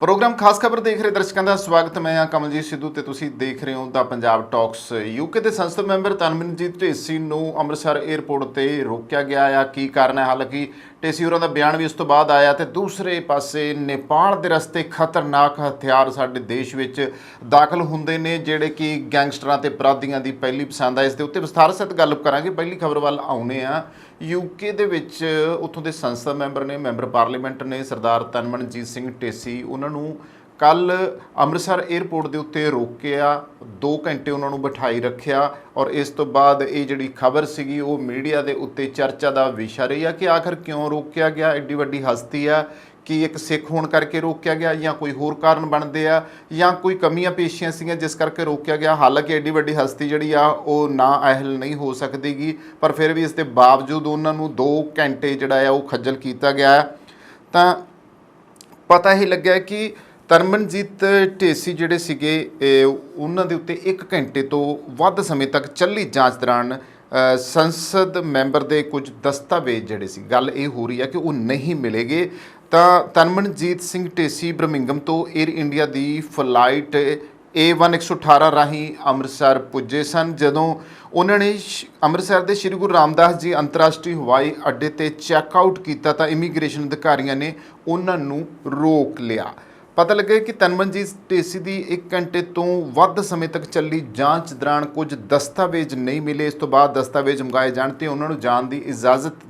Programme खास खबर देख रहे दर्शकों का स्वागत। मैं हाँ कमलजीत सिद्धू ते तुसीं देख रहे हो द पंजाब टॉक्स। यूके के संसद मैंबर तनमनजीत ढेसी नूं अमृतसर एयरपोर्ट पर रोकया गया आ। की कारण है? हालांकि ढेसी होरां दा बयान भी इस तो बाद आया। तो दूसरे पासे नेपाल के रस्ते खतरनाक हथियार साडे देश विच दाखिल हुंदे ने जिहड़े कि गैंगस्टरां ते अपराधियां दी पहली पसंद है। इस दे उत्ते विस्तार सहित गल करांगे। पहली खबर वाल आउने आ। यूके दे विच उत्थों दे संसद मैंबर ने मैंबर पार्लीमेंट ने सरदार तनमनजीत सिंह ढेसी उन्होंने कल अमृतसर एयरपोर्ट के उत्ते रोकिया, 2 घंटे उन्होंने बिठाई रखिया और इस तो बाद ये जिहड़ी खबर सीगी वो मीडिया के उत्ते चर्चा का विषय रही है कि आखिर क्यों रोकिया गया। एड्डी वड्डी हस्ती आ कि एक सिख होने करके रोकिया गया या कोई होर कारण बनते आ या कोई कमियां पेशियां सी जिस करके रोकिया गया। हालांकि एड्डी वड्डी हस्ती जिहड़ी आ वो ना अहल नहीं हो सकती, पर फिर भी इसके बावजूद उन्होंने 2 घंटे जिहड़ा आ वो खज्जल किया गया। तो पता ही लग्या कि तरमनजीत ढेसी जिहड़े सीगे उन्हां दे उत्ते 1 घंटे तो वध समय तक चली जांच दौरान संसद मैंबर के कुछ दस्तावेज जिहड़े सी गल ये हो रही है कि वो नहीं मिलेगे। तो तनमनजीत सिंह ढेसी बर्मिंघम तो एयर इंडिया की फ्लाइट A118 राही अमृतसर पुजे सन। जदों उन्होंने अमृतसर के श्री गुरु रामदास जी अंतरराष्ट्रीय हवाई अड्डे ते चैकआउट किया तो इमीग्रेशन अधिकारियों ने उन्होंने रोक लिया। पता लगे कि तनमनजीत ढेसी की 1 घंटे तो वध समय तक चली जांच दौरान कुछ दस्तावेज नहीं मिले। इस तो बाद दस्तावेज मंगाए जाने ते उन्होंने जाने की इजाजत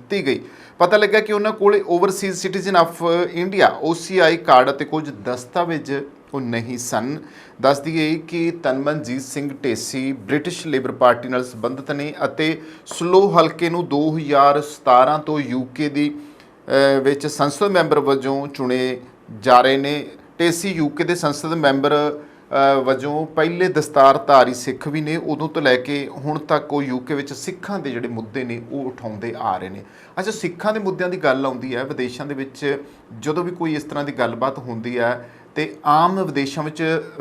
दी गई। पता लगा कि उन्होंने कोले overseas citizen of India OCI card और कुछ दस्तावेज वो नहीं सन। दस दिए कि Tanmanjeet Singh Dhesi British Labour Party नाल संबंधित ने अते स्लो हल्के नूं 2017 तो यूके दी विच संसद मैंबर वजों चुने जा रहे ने। ढेसी यूके के संसद मैंबर वजों पहले दस्तारधारी सिख भी ने। उदों तो लैके हुण तक वो यूके विच सिखां दे जिहड़े मुद्दे ने वो उठाउंदे आ रहे हैं। अच्छा, सिखां दे मुद्दों की गल आउंदी है विदेशों के विच जदों भी कोई इस तरह की गलबात होंदी है तो आम विदेशों में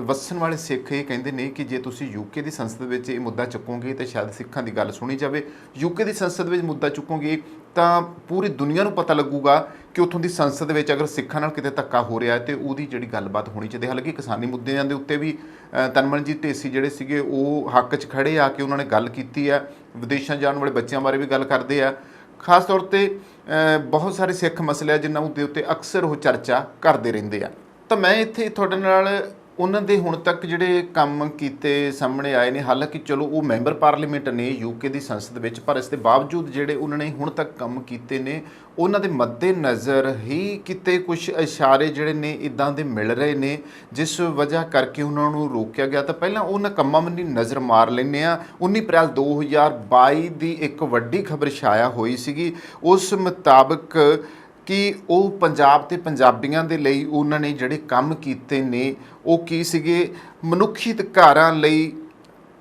वसन वाले सिख ये कहते हैं कि जे तुसी यूके की संसद में ये मुद्दा चुकोगे तो शायद सिखां की गल सुनी जाए। यूके की संसद में मुद्दा चुकोगे तो पूरी दुनिया को पता लगूगा कि उत्थों की संसद में अगर सिखां नाल किते धक्का हो रहा है तो वो जिहड़ी गलबात होनी चाहिए। हालांकि किसानी मुद्दों के उत्ते भी तनमनजीत ढेसी जिहड़े सीगे वो हक च खड़े आके उन्होंने गल की है। विदेशों जाने वाले बच्चों बारे भी गल करते हैं। खास तौर पर बहुत सारे सिख मसले जिन्हों के उत्ते अक्सर वो चर्चा करते रहते हैं। तो मैं इत्थे तुहाडे नाल उन्हां दे हुण तक जिहड़े काम कीते सामने आए ने। हालांकि चलो वो मैंबर पार्लीमेंट ने यूके की संसद विच, पर इसके बावजूद जिहड़े उन्होंने हुण तक काम कीते ने उन्हां दे मद्देनज़र ही किते कुछ इशारे जिहड़े ने इदां दे मिल रहे ने जिस वजह करके उन्हां नूं रोकिया गया। तो पहलां उन्हां कामां वल्ल नज़र मार लैंदे आ। 19 अप्रैल 2022 की एक वड्डी खबर छाया हुई सीगी। उस मुताबक कि वो पंजाब ते पंजाबियों के लिए उन्होंने जिहड़े काम कीते ने वो की सीगे, मनुखी अधिकारां लई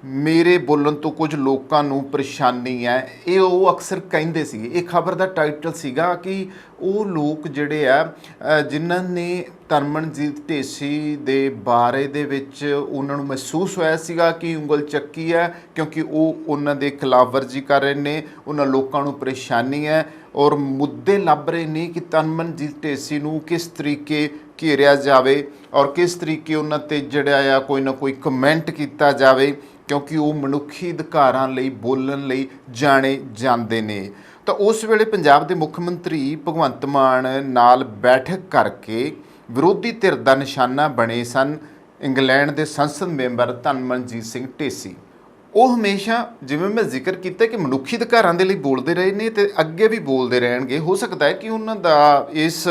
मेरे बोलन तो कुछ लोगों को परेशानी है। ये वो अक्सर कहिंदे सी। ये खबर का टाइटल सीगा कि वो लोग जिहड़े आ जिन्हां ने तनमनजीत ढेसी दे बारे दे विच उन्हां नूं महसूस होया सीगा कि उंगल चक्की है क्योंकि वो उन्हां दे खिलाफ वर्जी कर रहे ने, उन्हां लोगों को परेशानी है और मुद्दे लभ रहे ने कि तनमनजीत ढेसी नूं किस तरीके घेरिया जाए और किस तरीके उन्हां ते जिहड़ा आ कोई ना कोई कमेंट किया जाए क्योंकि वो मनुखी अधिकारां लई बोलण लई जाने जांदे ने। तो उस वेले पंजाब के मुख्यमंत्री भगवंत मान नाल बैठक करके विरोधी धिर दा निशाना बने सन इंग्लैंड के संसद मैंबर तनमनजीत सिंह ढेसी। वो हमेशा जिवें मैं जिक्र किया कि मनुखी अधिकारां दे लई बोलते रहे ने ते अगे भी बोलते रहणगे। हो सकता है कि उन्हां दा इस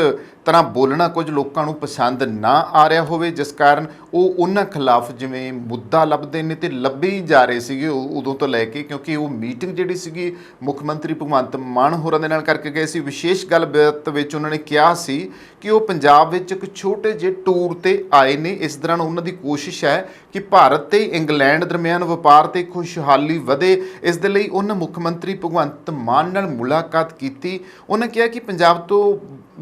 तरह बोलना कुछ लोगों को पसंद ना आ रहा होवे जिस कारण वो उन्हां खिलाफ जिवें मुद्दा लभदे ने ते लभे ही जा रहे सीगे उदों तो लैके, क्योंकि वो मीटिंग जिहड़ी सीगी मुख्यमंत्री भगवंत मान होरां दे नाल करके गए सी। विशेष गलबात विच उन्होंने कहा सी कि वो पंजाब विच एक छोटे जे टूर ते आए ने। इस दौरान उन्हां दी कोशिश है कि भारत ते इंग्लैंड दरमियान वपार ते खुशहाली वधे। इस दे लई उन्हां मुख्यमंत्री भगवंत मान नाल मुलाकात की। उन्होंने कहा कि पंजाब तो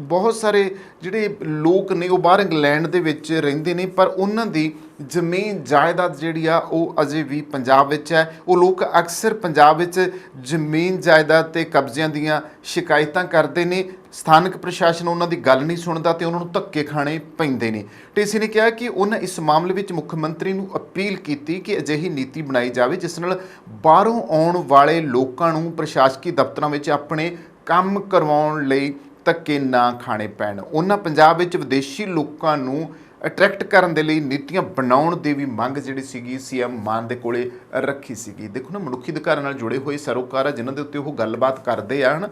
ਬਹੁਤ ਸਾਰੇ ਜਿਹੜੇ ਲੋਕ ਨੇ ਉਹ ਬਾਹਰ ਇੰਗਲੈਂਡ ਦੇ ਵਿੱਚ ਰਹਿੰਦੇ ਨੇ, ਪਰ ਉਹਨਾਂ ਦੀ ਜ਼ਮੀਨ ਜਾਇਦਾਦ ਜਿਹੜੀ ਆ ਉਹ ਅਜੇ ਵੀ ਪੰਜਾਬ ਵਿੱਚ ਹੈ। ਉਹ ਲੋਕ ਅਕਸਰ ਪੰਜਾਬ ਵਿੱਚ ਜ਼ਮੀਨ ਜਾਇਦਾਦ ਤੇ ਕਬਜ਼ਿਆਂ ਦੀਆਂ ਸ਼ਿਕਾਇਤਾਂ ਕਰਦੇ ਨੇ। ਸਥਾਨਕ ਪ੍ਰਸ਼ਾਸਨ ਉਹਨਾਂ ਦੀ ਗੱਲ ਨਹੀਂ ਸੁਣਦਾ ਤੇ ਉਹਨਾਂ ਨੂੰ ਧੱਕੇ ਖਾਣੇ ਪੈਂਦੇ ਨੇ। ਢੇਸੀ ਨੇ ਕਿਹਾ ਕਿ ਉਹਨਾਂ ਇਸ ਮਾਮਲੇ ਵਿੱਚ ਮੁੱਖ ਮੰਤਰੀ ਨੂੰ ਅਪੀਲ ਕੀਤੀ ਕਿ ਅਜਿਹੀ ਨੀਤੀ ਬਣਾਈ ਜਾਵੇ ਜਿਸ ਨਾਲ ਬਾਹਰੋਂ ਆਉਣ ਵਾਲੇ ਲੋਕਾਂ ਨੂੰ ਪ੍ਰਸ਼ਾਸਕੀ ਦਫ਼ਤਰਾਂ ਵਿੱਚ ਆਪਣੇ ਕੰਮ ਕਰਵਾਉਣ ਲਈ ਧੱਕੇ ਨਾ ਖਾਣੇ ਪੈਣ। ਉਹਨਾਂ ਪੰਜਾਬ ਵਿੱਚ ਵਿਦੇਸ਼ੀ ਲੋਕਾਂ ਨੂੰ ਅਟਰੈਕਟ ਕਰਨ ਦੇ ਲਈ ਨੀਤੀਆਂ ਬਣਾਉਣ ਦੀ ਵੀ ਮੰਗ ਜਿਹੜੀ ਸੀਗੀ ਸੀਐਮ ਮਾਨ ਦੇ ਕੋਲੇ ਰੱਖੀ ਸੀਗੀ। ਦੇਖੋ ਨਾ, ਮਨੁੱਖੀ ਅਧਿਕਾਰਾਂ ਨਾਲ ਜੁੜੇ ਹੋਏ ਸਰੋਕਾਰ ਆ ਜਿਨ੍ਹਾਂ ਦੇ ਉੱਤੇ ਉਹ ਗੱਲਬਾਤ ਕਰਦੇ ਆ ਹਨ।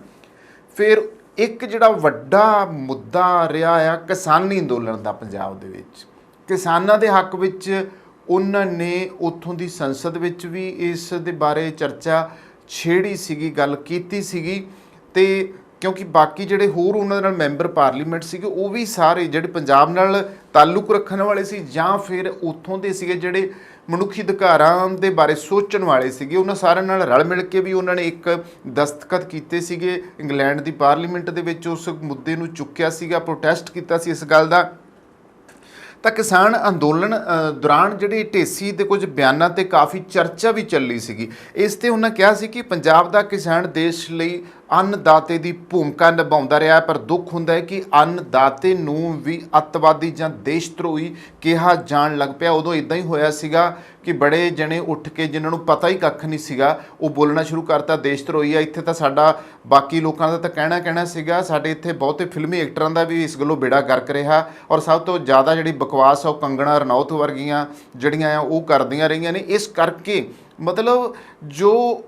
ਫਿਰ ਇੱਕ ਜਿਹੜਾ ਵੱਡਾ ਮੁੱਦਾ ਰਿਹਾ ਆ ਕਿਸਾਨੀ ਅੰਦੋਲਨ ਦਾ ਪੰਜਾਬ ਦੇ ਵਿੱਚ, ਕਿਸਾਨਾਂ ਦੇ ਹੱਕ ਵਿੱਚ ਉਹਨਾਂ ਨੇ ਉੱਥੋਂ ਦੀ ਸੰਸਦ ਵਿੱਚ ਵੀ ਇਸ ਦੇ ਬਾਰੇ ਚਰਚਾ ਛੇੜੀ ਸੀਗੀ, ਗੱਲ ਕੀਤੀ ਸੀਗੀ। ਤੇ ਕਿਉਂਕਿ ਬਾਕੀ ਜਿਹੜੇ ਹੋਰ ਉਹਨਾਂ ਨਾਲ ਮੈਂਬਰ ਪਾਰਲੀਮੈਂਟ ਸੀਗੇ ਉਹ ਵੀ ਸਾਰੇ ਜਿਹੜੇ ਪੰਜਾਬ ਨਾਲ ਤਾਲੁਕ ਰੱਖਣ ਵਾਲੇ ਸੀ ਜਾਂ ਫਿਰ ਉੱਥੋਂ ਦੇ ਸੀਗੇ ਜਿਹੜੇ ਮਨੁੱਖੀ ਅਧਿਕਾਰਾਂ ਦੇ ਬਾਰੇ ਸੋਚਣ ਵਾਲੇ ਸੀਗੇ, ਉਹਨਾਂ ਸਾਰਿਆਂ ਨਾਲ ਰਲ ਮਿਲ ਕੇ ਵੀ ਉਹਨਾਂ ਨੇ ਇੱਕ ਦਸਤਖਤ ਕੀਤੇ ਸੀਗੇ ਇੰਗਲੈਂਡ ਦੀ ਪਾਰਲੀਮੈਂਟ ਦੇ ਵਿੱਚ। ਉਸ ਮੁੱਦੇ ਨੂੰ ਚੁੱਕਿਆ ਸੀਗਾ, ਪ੍ਰੋਟੈਸਟ ਕੀਤਾ ਸੀ ਇਸ ਗੱਲ ਦਾ। ਤਾਂ ਕਿਸਾਨ ਅੰਦੋਲਨ ਦੌਰਾਨ ਜਿਹੜੇ ਢੇਸੀ ਦੇ ਕੁਝ ਬਿਆਨਾਂ ਤੇ ਕਾਫੀ ਚਰਚਾ ਵੀ ਚੱਲੀ ਸੀਗੀ। ਇਸ ਤੇ ਉਹਨਾਂ ਕਿਹਾ ਸੀ ਕਿ ਪੰਜਾਬ ਦਾ ਕਿਸਾਨ ਦੇਸ਼ ਲਈ ਅੰਨਦਾਤੇ ਦੀ ਭੂਮਿਕਾ ਨਿਭਾਉਂਦਾ ਰਿਹਾ, ਪਰ ਦੁੱਖ ਹੁੰਦਾ ਹੈ ਕਿ ਅੰਨਦਾਤੇ ਨੂੰ ਵੀ ਅੱਤਵਾਦੀ ਜਾਂ ਦੇਸ਼ ਧਰੋਹੀ ਕਿਹਾ ਜਾਣ ਲੱਗ ਪਿਆ। ਉਦੋਂ ਇਦਾਂ ਹੀ ਹੋਇਆ ਸੀਗਾ ਕਿ ਬੜੇ ਜਣੇ ਉੱਠ ਕੇ ਜਿਨ੍ਹਾਂ ਨੂੰ ਪਤਾ ਹੀ ਕੱਖ ਨਹੀਂ ਸੀਗਾ ਉਹ ਬੋਲਣਾ ਸ਼ੁਰੂ ਕਰਤਾ ਦੇਸ਼ ਧਰੋਹੀ ਆ। ਇੱਥੇ ਤਾਂ ਸਾਡਾ ਬਾਕੀ ਲੋਕਾਂ ਦਾ ਤਾਂ ਕਹਿਣਾ ਸੀਗਾ, ਸਾਡੇ ਇੱਥੇ ਬਹੁਤੇ ਫਿਲਮੀ ਐਕਟਰਾਂ ਦਾ ਵੀ ਇਸ ਗੱਲੋਂ ਬੇੜਾ ਗਰਕ ਰਿਹਾ। ਔਰ ਸਭ ਤੋਂ ਜ਼ਿਆਦਾ ਜਿਹੜੀ ਬਕਵਾਸ ਆ ਉਹ ਕੰਗਣਾ ਰਣੌਤ ਵਰਗੀਆਂ ਜਿਹੜੀਆਂ ਆ ਉਹ ਕਰਦੀਆਂ ਰਹੀਆਂ ਨੇ। ਇਸ ਕਰਕੇ ਮਤਲਬ ਜੋ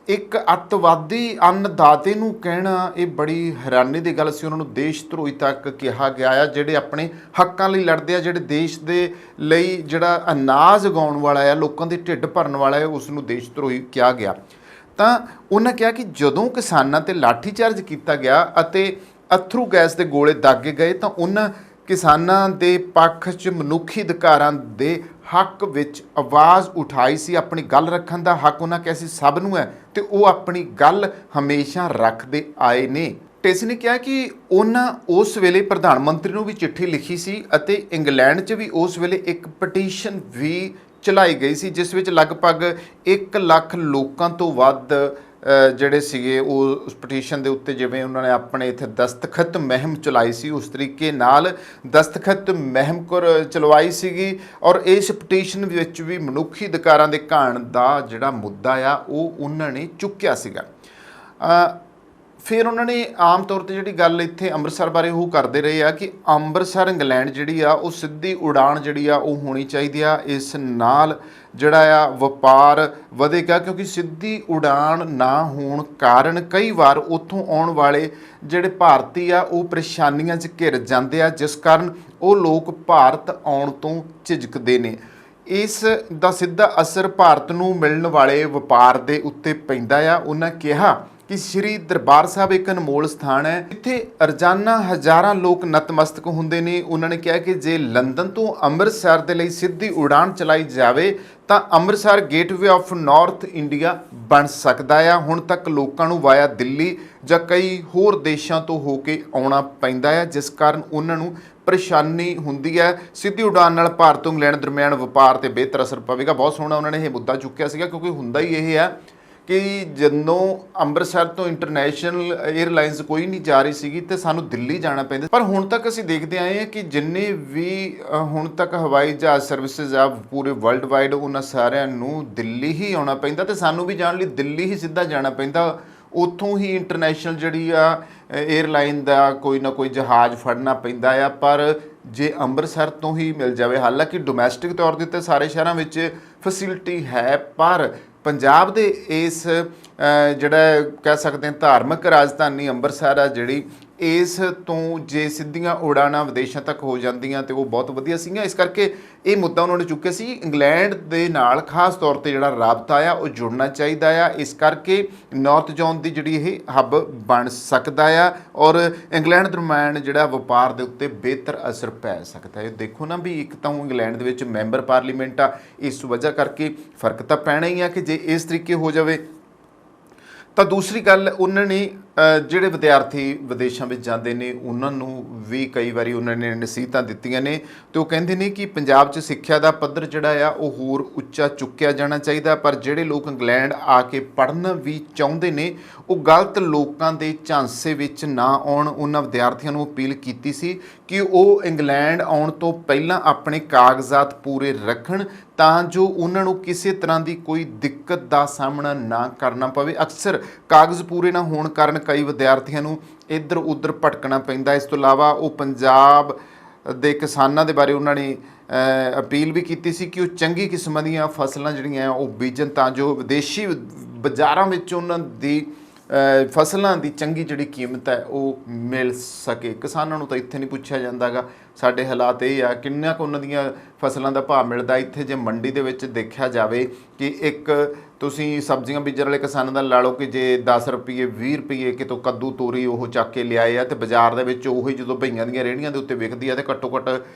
ਇੱਕ ਅੱਤਵਾਦੀ ਅੰਨਦਾਤੇ ਨੂੰ ਕਹਿਣਾ ਇਹ ਬੜੀ ਹੈਰਾਨੀ ਦੀ ਗੱਲ ਸੀ। ਉਹਨਾਂ ਨੂੰ ਦੇਸ਼ ਧਰੋਹੀ ਤੱਕ ਕਿਹਾ ਗਿਆ ਆ। ਜਿਹੜੇ ਆਪਣੇ ਹੱਕਾਂ ਲਈ ਲੜਦੇ ਆ, ਜਿਹੜੇ ਦੇਸ਼ ਦੇ ਲਈ ਜਿਹੜਾ ਅਨਾਜ ਉਗਾਉਣ ਵਾਲਾ ਆ, ਲੋਕਾਂ ਦੇ ਢਿੱਡ ਭਰਨ ਵਾਲਾ ਹੈ, ਉਸ ਨੂੰ ਦੇਸ਼ ਧਰੋਹੀ ਕਿਹਾ ਗਿਆ। ਤਾਂ ਉਹਨਾਂ ਕਿਹਾ ਕਿ ਜਦੋਂ ਕਿਸਾਨਾਂ ਤੇ ਲਾਠੀਚਾਰਜ ਕੀਤਾ ਗਿਆ ਅਤੇ ਅਥਰੂ ਗੈਸ ਦੇ ਗੋਲੇ ਦਾਗੇ ਗਏ ਤਾਂ ਉਹਨਾਂ ਕਿਸਾਨਾਂ ਦੇ ਪੱਖ 'ਚ ਮਨੁੱਖੀ ਅਧਿਕਾਰਾਂ ਦੇ ਹੱਕ ਵਿੱਚ ਆਵਾਜ਼ ਉਠਾਈ ਸੀ। ਆਪਣੀ ਗੱਲ ਰੱਖਣ ਦਾ ਹੱਕ ਉਹਨਾਂ ਕਿਹਾ ਸੀ ਸਭ ਨੂੰ ਹੈ ਤੇ ਉਹ ਆਪਣੀ ਗੱਲ ਹਮੇਸ਼ਾ ਰੱਖਦੇ ਆਏ ਨੇ। ਢੇਸੀ ਨੇ ਕਿਹਾ ਕਿ ਉਹਨਾਂ ਉਸ ਵੇਲੇ ਪ੍ਰਧਾਨ ਮੰਤਰੀ ਨੂੰ ਵੀ ਚਿੱਠੀ ਲਿਖੀ ਸੀ ਅਤੇ ਇੰਗਲੈਂਡ 'ਚ ਵੀ ਉਸ ਵੇਲੇ ਇੱਕ ਪਟੀਸ਼ਨ ਵੀ ਚਲਾਈ ਗਈ ਸੀ ਜਿਸ ਵਿੱਚ ਲਗਭਗ 1 ਲੱਖ ਲੋਕਾਂ ਤੋਂ ਵੱਧ ਜਿਹੜੇ ਸੀਗੇ ਉਹ ਉਸ ਪਟੀਸ਼ਨ ਦੇ ਉੱਤੇ ਜਿਵੇਂ ਉਹਨਾਂ ਨੇ ਆਪਣੇ ਇੱਥੇ ਦਸਤਖਤ ਮੁਹਿੰਮ ਚਲਾਈ ਸੀ ਉਸ ਤਰੀਕੇ ਨਾਲ ਦਸਤਖਤ ਮੁਹਿੰਮ ਚਲਵਾਈ ਸੀਗੀ। ਔਰ ਇਸ ਪਟੀਸ਼ਨ ਵਿੱਚ ਵੀ ਮਨੁੱਖੀ ਅਧਿਕਾਰਾਂ ਦੇ ਘਾਣ ਦਾ ਜਿਹੜਾ ਮੁੱਦਾ ਆ ਉਹ ਉਹਨਾਂ ਨੇ ਚੁੱਕਿਆ ਸੀਗਾ। ਫਿਰ ਉਹਨਾਂ ਨੇ ਆਮ ਤੌਰ ਤੇ ਜਿਹੜੀ ਗੱਲ ਇੱਥੇ ਅੰਮ੍ਰਿਤਸਰ ਬਾਰੇ ਉਹ ਕਰਦੇ ਰਹੇ ਆ ਕਿ ਅੰਮ੍ਰਿਤਸਰ ਇੰਗਲੈਂਡ ਜਿਹੜੀ ਆ ਉਹ ਸਿੱਧੀ ਉਡਾਨ ਜਿਹੜੀ ਆ ਉਹ ਹੋਣੀ ਚਾਹੀਦੀ ਆ। ਇਸ ਨਾਲ ਜਿਹੜਾ ਆ ਵਪਾਰ ਵਧੇਗਾ ਕਿਉਂਕਿ ਸਿੱਧੀ ਉਡਾਨ ਨਾ ਹੋਣ ਕਾਰਨ ਕਈ ਵਾਰ ਉੱਥੋਂ ਆਉਣ ਵਾਲੇ ਜਿਹੜੇ ਭਾਰਤੀ ਆ ਉਹ ਪਰੇਸ਼ਾਨੀਆਂ 'ਚ ਘਿਰ ਜਾਂਦੇ ਆ, ਜਿਸ ਕਾਰਨ ਉਹ ਲੋਕ ਭਾਰਤ ਆਉਣ ਤੋਂ ਝਿਜਕਦੇ ਨੇ। ਇਸ ਦਾ ਸਿੱਧਾ ਅਸਰ ਭਾਰਤ ਨੂੰ ਮਿਲਣ ਵਾਲੇ ਵਪਾਰ ਦੇ ਉੱਤੇ ਪੈਂਦਾ ਆ। ਉਹਨਾਂ ਕਿਹਾ ਕਿ ਸ਼੍ਰੀ ਦਰਬਾਰ ਸਾਹਿਬ ਇੱਕ ਅਨਮੋਲ ਸਥਾਨ ਹੈ, ਇੱਥੇ ਰੋਜ਼ਾਨਾ ਹਜ਼ਾਰਾਂ ਲੋਕ ਨਤਮਸਤਕ ਹੁੰਦੇ ਨੇ। ਉਹਨਾਂ ਨੇ ਕਿਹਾ ਕਿ ਜੇ ਲੰਡਨ ਤੋਂ ਅੰਮ੍ਰਿਤਸਰ ਦੇ ਲਈ ਸਿੱਧੀ ਉਡਾਨ ਚਲਾਈ ਜਾਵੇ ਤਾਂ Amritsar gateway of north India ਬਣ ਸਕਦਾ ਆ। ਹੁਣ ਤੱਕ ਲੋਕਾਂ ਨੂੰ ਵਾਇਆ ਦਿੱਲੀ ਜਾਂ ਕਈ ਹੋਰ ਦੇਸ਼ਾਂ ਤੋਂ ਹੋ ਕੇ ਆਉਣਾ ਪੈਂਦਾ ਹੈ, ਜਿਸ ਕਾਰਨ ਉਹਨਾਂ ਨੂੰ ਪਰੇਸ਼ਾਨੀ ਹੁੰਦੀ ਹੈ। ਸਿੱਧੀ ਉਡਾਨ ਨਾਲ ਭਾਰਤ ਤੋਂ ਇੰਗਲੈਂਡ ਦਰਮਿਆਨ ਵਪਾਰ ਤੇ ਬਿਹਤਰ ਅਸਰ ਪਵੇਗਾ। ਬਹੁਤ ਸੋਹਣਾ ਉਹਨਾਂ ਨੇ ਇਹ ਮੁੱਦਾ ਚੁੱਕਿਆ ਸੀਗਾ ਕਿਉਂਕਿ ਹੁੰਦਾ ਹੀ ਇਹ ਹੈ ਕਿ ਜਦੋਂ ਅੰਮ੍ਰਿਤਸਰ ਤੋਂ ਇੰਟਰਨੈਸ਼ਨਲ ਏਅਰਲਾਈਨਸ ਕੋਈ ਨਹੀਂ ਜਾ ਰਹੀ ਸੀਗੀ ਤੇ ਸਾਨੂੰ ਦਿੱਲੀ ਜਾਣਾ ਪੈਂਦਾ। ਪਰ ਹੁਣ ਤੱਕ ਅਸੀਂ ਦੇਖਦੇ ਆਏ ਹਾਂ ਕਿ ਜਿੰਨੇ ਵੀ ਹੁਣ ਤੱਕ ਹਵਾਈ ਜਹਾਜ਼ ਸਰਵਿਸਿਜ਼ ਆ ਪੂਰੇ ਵਰਲਡ ਵਾਈਡ ਉਹਨਾਂ ਸਾਰਿਆਂ ਨੂੰ ਦਿੱਲੀ ਹੀ ਆਉਣਾ ਪੈਂਦਾ ਤੇ ਸਾਨੂੰ ਵੀ ਜਾਣ ਲਈ ਦਿੱਲੀ ਹੀ ਸਿੱਧਾ ਜਾਣਾ ਪੈਂਦਾ। ਉੱਥੋਂ ਹੀ ਇੰਟਰਨੈਸ਼ਨਲ ਜਿਹੜੀ ਆ ਏਅਰਲਾਈਨ ਦਾ ਕੋਈ ਨਾ ਕੋਈ ਜਹਾਜ਼ ਫੜਨਾ ਪੈਂਦਾ ਆ। ਪਰ ਜੇ ਅੰਮ੍ਰਿਤਸਰ ਤੋਂ ਹੀ ਮਿਲ ਜਾਵੇ, ਹਾਲਾਂਕਿ ਡੋਮੈਸਟਿਕ ਤੌਰ ਦੇ ਉੱਤੇ ਸਾਰੇ ਸ਼ਹਿਰਾਂ ਵਿੱਚ ਫੈਸਿਲਿਟੀ ਹੈ, ਪਰ ਪੰਜਾਬ ਦੇ ਇਸ ਜਿਹੜਾ ਕਹਿ ਸਕਦੇ ਹਾਂ ਧਾਰਮਿਕ ਰਾਜਧਾਨੀ ਅੰਮ੍ਰਿਤਸਰ ਆ ਜਿਹੜੀ, ਇਸ ਤੋਂ ਜੇ ਸਿੱਧੀਆਂ ਉਡਾਣਾਂ ਵਿਦੇਸ਼ਾਂ ਤੱਕ ਹੋ ਜਾਂਦੀਆਂ ਤੇ ਉਹ ਬਹੁਤ ਵਧੀਆ ਸੀਗੀਆਂ। ਇਸ ਕਰਕੇ ਇਹ ਮੁੱਦਾ ਉਹਨਾਂ ਨੇ ਚੁੱਕਿਆ ਸੀ। ਇੰਗਲੈਂਡ ਦੇ ਨਾਲ ਖਾਸ ਤੌਰ ਤੇ ਜਿਹੜਾ ਰਾਬਤਾ ਆ ਉਹ ਜੁੜਨਾ ਚਾਹੀਦਾ ਆ। ਇਸ ਕਰਕੇ ਨਾਰਥ ਜ਼ੋਨ ਦੀ ਜਿਹੜੀ ਇਹ ਹੱਬ ਬਣ ਸਕਦਾ ਆ ਔਰ ਇੰਗਲੈਂਡ ਦਰਮਿਆਨ ਜਿਹੜਾ ਵਪਾਰ ਦੇ ਉੱਤੇ ਬਿਹਤਰ ਅਸਰ ਪੈ ਸਕਦਾ ਹੈ। ਦੇਖੋ ਨਾ ਵੀ ਇੱਕ ਤਾਂ ਇੰਗਲੈਂਡ ਦੇ ਵਿੱਚ ਮੈਂਬਰ ਪਾਰਲੀਮੈਂਟ ਆ, ਇਸ ਵਜ੍ਹਾ ਕਰਕੇ ਫਰਕ ਤਾਂ ਪੈਣਾ ਹੀ ਆ ਕਿ ਜੇ ਇਸ ਤਰੀਕੇ ਹੋ ਜਾਵੇ। ਤਾਂ ਦੂਸਰੀ ਗੱਲ ਉਹਨਾਂ ਨੇ ਜਿਹੜੇ ਵਿਦਿਆਰਥੀ ਵਿਦੇਸ਼ਾਂ ਵਿੱਚ ਜਾਂਦੇ ਨੇ ਉਹਨਾਂ ਨੂੰ ਵੀ ਕਈ ਵਾਰੀ ਉਹਨਾਂ ਨੇ ਨਸੀਹਤਾਂ ਦਿੱਤੀਆਂ ਨੇ ਤੇ ਉਹ ਕਹਿੰਦੇ ਨੇ ਕਿ ਪੰਜਾਬ 'ਚ ਸਿੱਖਿਆ ਦਾ ਪੱਧਰ ਜਿਹੜਾ ਆ ਉਹ ਹੋਰ ਉੱਚਾ ਚੁੱਕਿਆ ਜਾਣਾ ਚਾਹੀਦਾ। ਪਰ ਜਿਹੜੇ ਲੋਕ ਇੰਗਲੈਂਡ ਆ ਕੇ ਪੜ੍ਹਨ ਵੀ ਚਾਹੁੰਦੇ ਨੇ ਉਹ ਗਲਤ ਲੋਕਾਂ ਦੇ ਝਾਂਸੇ ਵਿੱਚ ਨਾ ਆਉਣ। ਉਹਨਾਂ ਵਿਦਿਆਰਥੀਆਂ ਨੂੰ ਅਪੀਲ ਕੀਤੀ ਸੀ ਕਿ ਉਹ ਇੰਗਲੈਂਡ ਆਉਣ ਤੋਂ ਪਹਿਲਾਂ ਆਪਣੇ ਕਾਗਜ਼ਾਤ ਪੂਰੇ ਰੱਖਣ ਤਾਂ ਜੋ ਉਹਨਾਂ ਨੂੰ ਕਿਸੇ ਤਰ੍ਹਾਂ ਦੀ ਕੋਈ ਦਿੱਕਤ ਦਾ ਸਾਹਮਣਾ ਨਾ ਕਰਨਾ ਪਵੇ। ਅਕਸਰ ਕਾਗਜ਼ ਪੂਰੇ ਨਾ ਹੋਣ ਕਾਰਨ ਕਈ ਵਿਦਿਆਰਥੀਆਂ ਨੂੰ ਇੱਧਰ ਉੱਧਰ ਭਟਕਣਾ ਪੈਂਦਾ। ਇਸ ਤੋਂ ਇਲਾਵਾ ਉਹ ਪੰਜਾਬ ਦੇ ਕਿਸਾਨਾਂ ਦੇ ਬਾਰੇ ਉਹਨਾਂ ਨੇ ਅਪੀਲ ਵੀ ਕੀਤੀ ਸੀ ਕਿ ਉਹ ਚੰਗੀ ਕਿਸਮਾਂ ਦੀਆਂ ਫਸਲਾਂ ਜਿਹੜੀਆਂ ਉਹ ਬੀਜਣ ਤਾਂ ਜੋ ਵਿਦੇਸ਼ੀ ਬਾਜ਼ਾਰਾਂ ਵਿੱਚ ਉਹਨਾਂ ਦੀ ਫਸਲਾਂ ਦੀ ਚੰਗੀ ਜਿਹੜੀ ਕੀਮਤ ਹੈ ਉਹ ਮਿਲ ਸਕੇ। ਕਿਸਾਨਾਂ ਨੂੰ ਤਾਂ ਇੱਥੇ ਨਹੀਂ ਪੁੱਛਿਆ ਜਾਂਦਾ ਗਾ। ਸਾਡੇ ਹਾਲਾਤ ਇਹ ਆ ਕਿੰਨਾ ਕੁ ਉਹਨਾਂ ਦੀਆਂ ਫਸਲਾਂ ਦਾ ਭਾਅ ਮਿਲਦਾ। ਇੱਥੇ ਜੇ ਮੰਡੀ ਦੇ ਵਿੱਚ ਦੇਖਿਆ ਜਾਵੇ ਕਿ ਇੱਕ ਤੁਸੀਂ ਸਬਜ਼ੀਆਂ ਬੀਜਣ ਵਾਲੇ ਕਿਸਾਨਾਂ ਦਾ ਲਾ ਲਓ ਕਿ ਜੇ 10 ਰੁਪਏ 20 ਰੁਪਏ ਕਿਤੋਂ ਕੱਦੂ ਤੋਰੀ ਉਹ ਚੱਕ ਕੇ ਲਿਆਏ ਆ ਤੇ ਬਾਜ਼ਾਰ ਦੇ ਵਿੱਚ ਉਹੀ ਜਦੋਂ ਭਈਆਂ ਦੀਆਂ ਰੇਹੜੀਆਂ ਦੇ ਉੱਤੇ ਵਿਕਦੀ ਆ ਤੇ ਘੱਟੋ ਘੱਟ